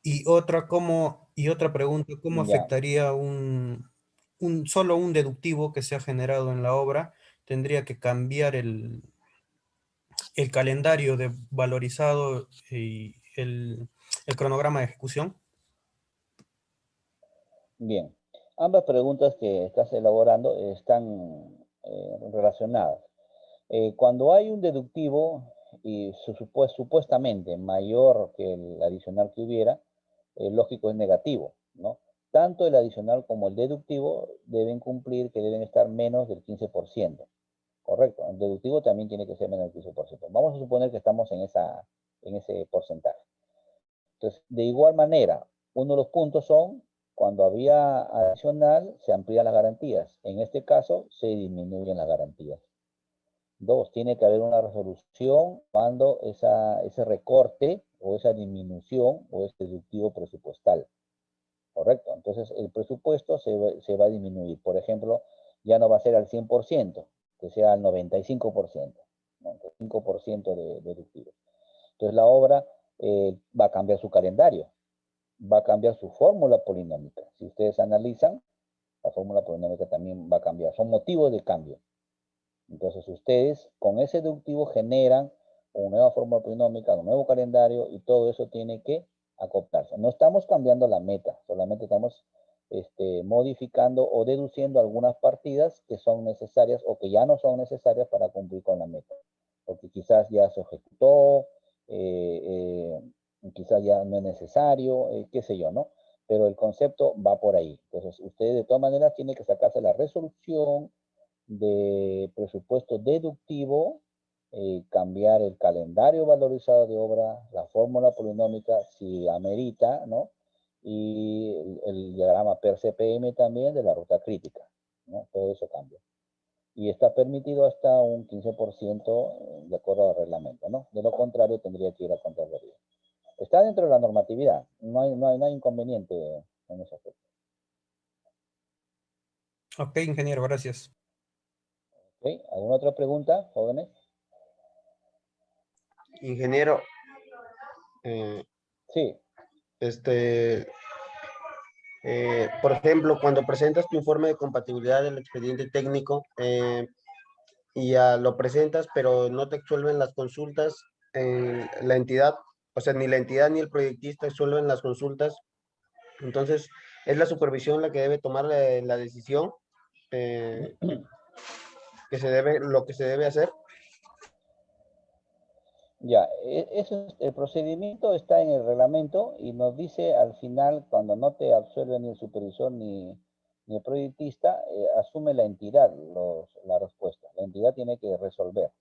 Y otra pregunta, ¿cómo Ya, afectaría solo un deductivo que se ha generado en la obra? ¿Tendría que cambiar el calendario de valorizado y el cronograma de ejecución? bien. Ambas preguntas que estás elaborando están relacionadas. Cuando hay un deductivo y supuestamente mayor que el adicional que hubiera, lógico es negativo, ¿no? Tanto el adicional como el deductivo deben cumplir que deben estar menos del 15%, ¿correcto? El deductivo también tiene que ser menos del 15%. Vamos a suponer que estamos en ese porcentaje. Entonces, de igual manera, uno de los puntos son, cuando había adicional, se amplían las garantías. En este caso, se disminuyen las garantías. Dos, tiene que haber una resolución cuando ese recorte o esa disminución o ese deductivo presupuestal. ¿Correcto? Entonces, el presupuesto se va a disminuir. Por ejemplo, ya no va a ser al 100%, que sea al 95%, ¿no? 95% de deductivo. Entonces, la obra va a cambiar su calendario, va a cambiar su fórmula polinómica. Si ustedes analizan, la fórmula polinómica también va a cambiar. Son motivos de cambio. Entonces, ustedes con ese deductivo generan una nueva fórmula polinómica, un nuevo calendario y todo eso tiene que acoplarse. No estamos cambiando la meta, solamente estamos modificando o deduciendo algunas partidas que son necesarias o que ya no son necesarias para cumplir con la meta. Porque quizás ya se ejecutó, quizás ya no es necesario, qué sé yo, ¿no? Pero el concepto va por ahí. Entonces, ustedes de todas maneras tienen que sacarse la resolución de presupuesto deductivo, cambiar el calendario valorizado de obra, la fórmula polinómica, si amerita, ¿no? Y el diagrama per CPM también de la ruta crítica, ¿no? Todo eso cambia. Y está permitido hasta un 15% de acuerdo al reglamento, ¿no? De lo contrario, tendría que ir a Contraloría. Está dentro de la normatividad, no hay inconveniente en ese aspecto. Ok, ingeniero, gracias. ¿Ok? ¿Alguna otra pregunta, jóvenes? Ingeniero, eh, Sí. este, por ejemplo, cuando presentas tu informe de compatibilidad del expediente técnico y ya lo presentas, pero no te absuelven las consultas, la entidad, o sea, ni la entidad ni el proyectista absuelven las consultas, entonces es la supervisión la que debe tomar la decisión eh, lo que se debe hacer. Ya, el procedimiento está en el reglamento y nos dice al final, cuando no te absuelve ni el supervisor ni el proyectista, asume la entidad la respuesta. La entidad tiene que resolver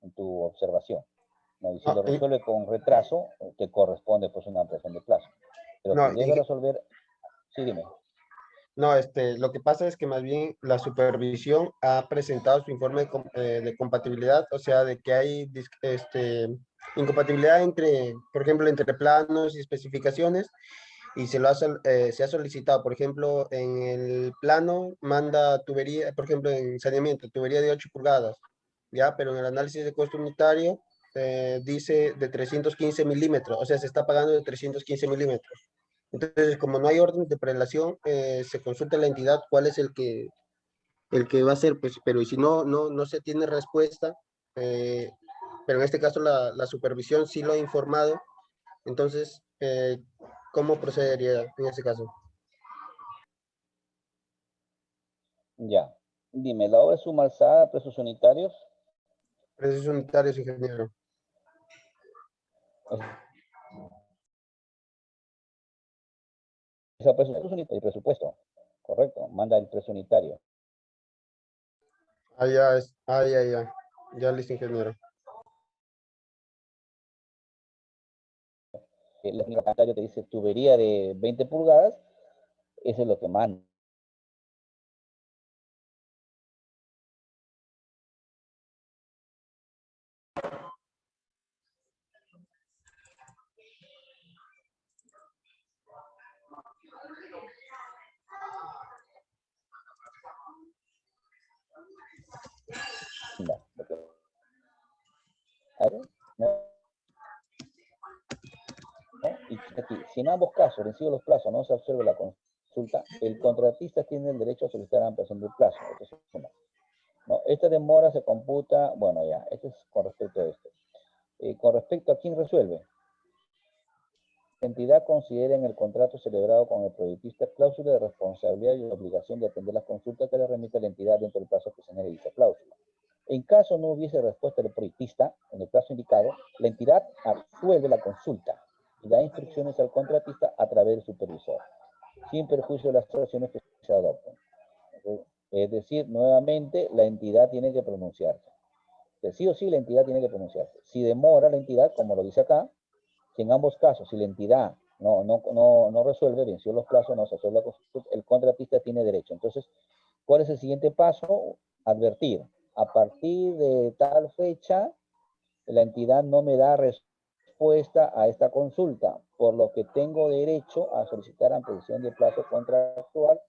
en tu observación, ¿no? Y si lo No, resuelve con retraso, te corresponde pues una ampliación de plazo. Pero no, quien debe resolver, sí, dime. no, lo que pasa es que más bien la supervisión ha presentado su informe de compatibilidad, o sea, de que hay incompatibilidad entre, por ejemplo, entre planos y especificaciones, y se ha solicitado, por ejemplo, en el plano manda tubería, por ejemplo, en saneamiento, tubería de 8 pulgadas, ya, pero en el análisis de costo unitario dice de 315 milímetros, o sea, se está pagando de 315 milímetros. Entonces, como no hay orden de prelación, se consulta a la entidad cuál es el que va a ser, pues, pero y si no se tiene respuesta, eh, pero en este caso la supervisión sí lo ha informado, entonces, ¿cómo procedería en ese caso? Ya, dime, ¿la obra es suma alzada a precios unitarios? Precios unitarios, ingeniero. Esa precio unitario, el presupuesto, correcto, manda el precio unitario. Ya listo, ingeniero. El unitario te dice tubería de 20 pulgadas, eso es lo que manda. Y aquí, si en ambos casos, vencidos los plazos, no se absorbe la consulta, el contratista tiene el derecho a solicitar ampliación del plazo. Esto es una. ¿No? Esta demora se computa, bueno, ya, esto es con respecto a esto. Con respecto a quién resuelve, la entidad considera en el contrato celebrado con el proyectista cláusula de responsabilidad y obligación de atender las consultas que le remite la entidad dentro del plazo que señala dicha cláusula. En caso no hubiese respuesta del proyectista en el plazo indicado, la entidad absuelve la consulta y da instrucciones al contratista a través del supervisor, sin perjuicio de las acciones que se adopten. Es decir, nuevamente, la entidad tiene que pronunciarse. Sí o sí, la entidad tiene que pronunciarse. Si demora la entidad, como lo dice acá, si en ambos casos, si la entidad no resuelve, venció los plazos, no se resuelve la consulta, el contratista tiene derecho. Entonces, ¿cuál es el siguiente paso? Advertir. A partir de tal fecha, la entidad no me da respuesta a esta consulta, por lo que tengo derecho a solicitar ampliación de plazo contractual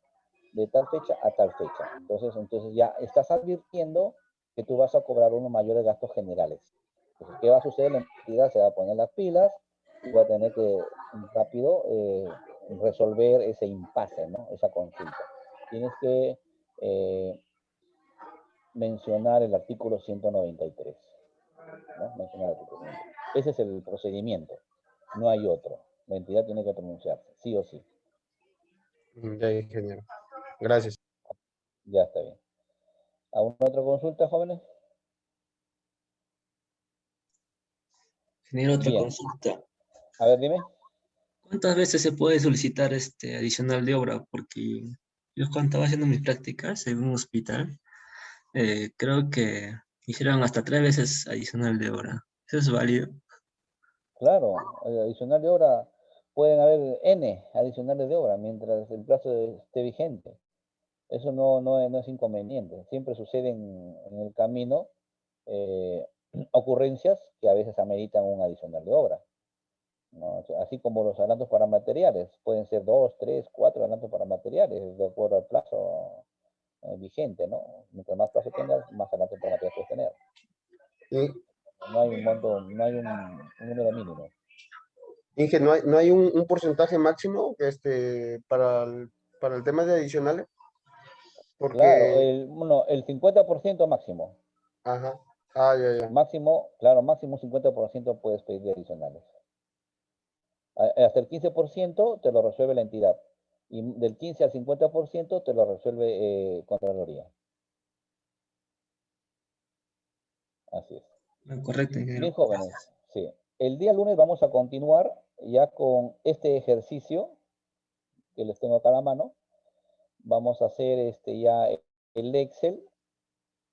de tal fecha a tal fecha. Entonces ya estás advirtiendo que tú vas a cobrar unos mayores gastos generales. Entonces, ¿qué va a suceder? La entidad se va a poner las pilas y va a tener que rápido resolver ese impasse, ¿no? Esa consulta. Tienes que mencionar el artículo 193. ¿No? Mencionar el artículo 193. Ese es el procedimiento. No hay otro. La entidad tiene que pronunciarse, sí o sí. Ya, ingeniero. Gracias. Ya está bien. ¿Alguna otra consulta, jóvenes? Ingeniero, otra Bien. consulta. A ver, dime. ¿Cuántas veces se puede solicitar este adicional de obra? Porque yo cuando estaba haciendo mis prácticas en un hospital, creo que hicieron hasta 3 veces adicional de obra. ¿Eso es válido? Claro, adicional de obra, pueden haber N adicionales de obra mientras el plazo esté vigente. Eso no es inconveniente. Siempre suceden en el camino eh, ocurrencias que a veces ameritan un adicional de obra, ¿no? O sea, así como los adelantos para materiales, pueden ser 2, 3, 4 adelantos para materiales, de acuerdo al plazo vigente, ¿no? Mientras más plazo tengas, más adelantos para materiales puedes tener. Y, No hay un monto, no hay un número mínimo. Inge, ¿no hay un porcentaje máximo para el tema de adicionales? Claro, Porque, el 50% máximo. ajá, ah, ya, ya. Máximo, claro, máximo 50% puedes pedir adicionales. Hasta el 15% te lo resuelve la entidad. Y del 15 al 50% te lo resuelve Contraloría. Así es. Correcto, Bien, ingeniero. jóvenes, sí. El día lunes vamos a continuar ya con este ejercicio que les tengo acá a la mano. Vamos a hacer ya el Excel,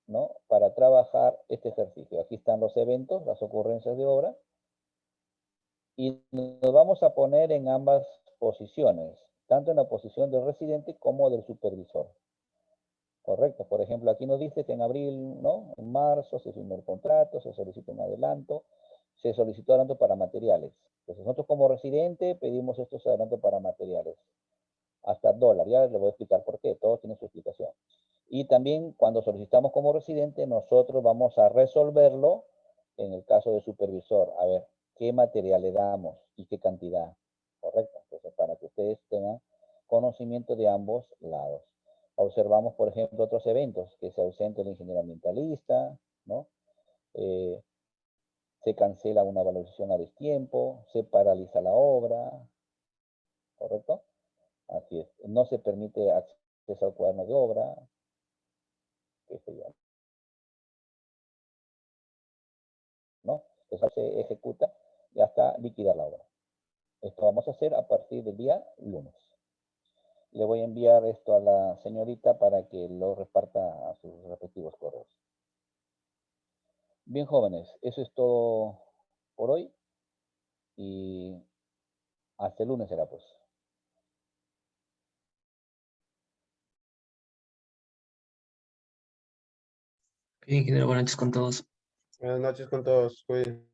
¿no? Para trabajar este ejercicio. Aquí están los eventos, las ocurrencias de obra. Y nos vamos a poner en ambas posiciones, tanto en la posición del residente como del supervisor. Correcto. Por ejemplo, aquí nos dice que en abril, ¿no? En marzo se firmó el contrato, se solicita un adelanto, se solicitó adelanto para materiales. Entonces nosotros como residente pedimos estos adelantos para materiales. Hasta dólar, ya les voy a explicar por qué, todo tiene su explicación. Y también cuando solicitamos como residente, nosotros vamos a resolverlo en el caso de supervisor. A ver, ¿qué material le damos y qué cantidad? Correcto. Entonces, para que ustedes tengan conocimiento de ambos lados. Observamos, por ejemplo, otros eventos, que se ausente el ingeniero ambientalista, ¿no? Se cancela una valorización a destiempo, se paraliza la obra, ¿correcto? Así es. No se permite acceso al cuaderno de obra, qué sé yo, ¿no? Entonces se ejecuta y hasta liquidar la obra. Esto vamos a hacer a partir del día lunes. Le voy a enviar esto a la señorita para que lo reparta a sus respectivos correos. Bien, jóvenes, eso es todo por hoy y hasta el lunes será pues. Bien, ingeniero, buenas noches con todos. Buenas noches con todos. Cuídense.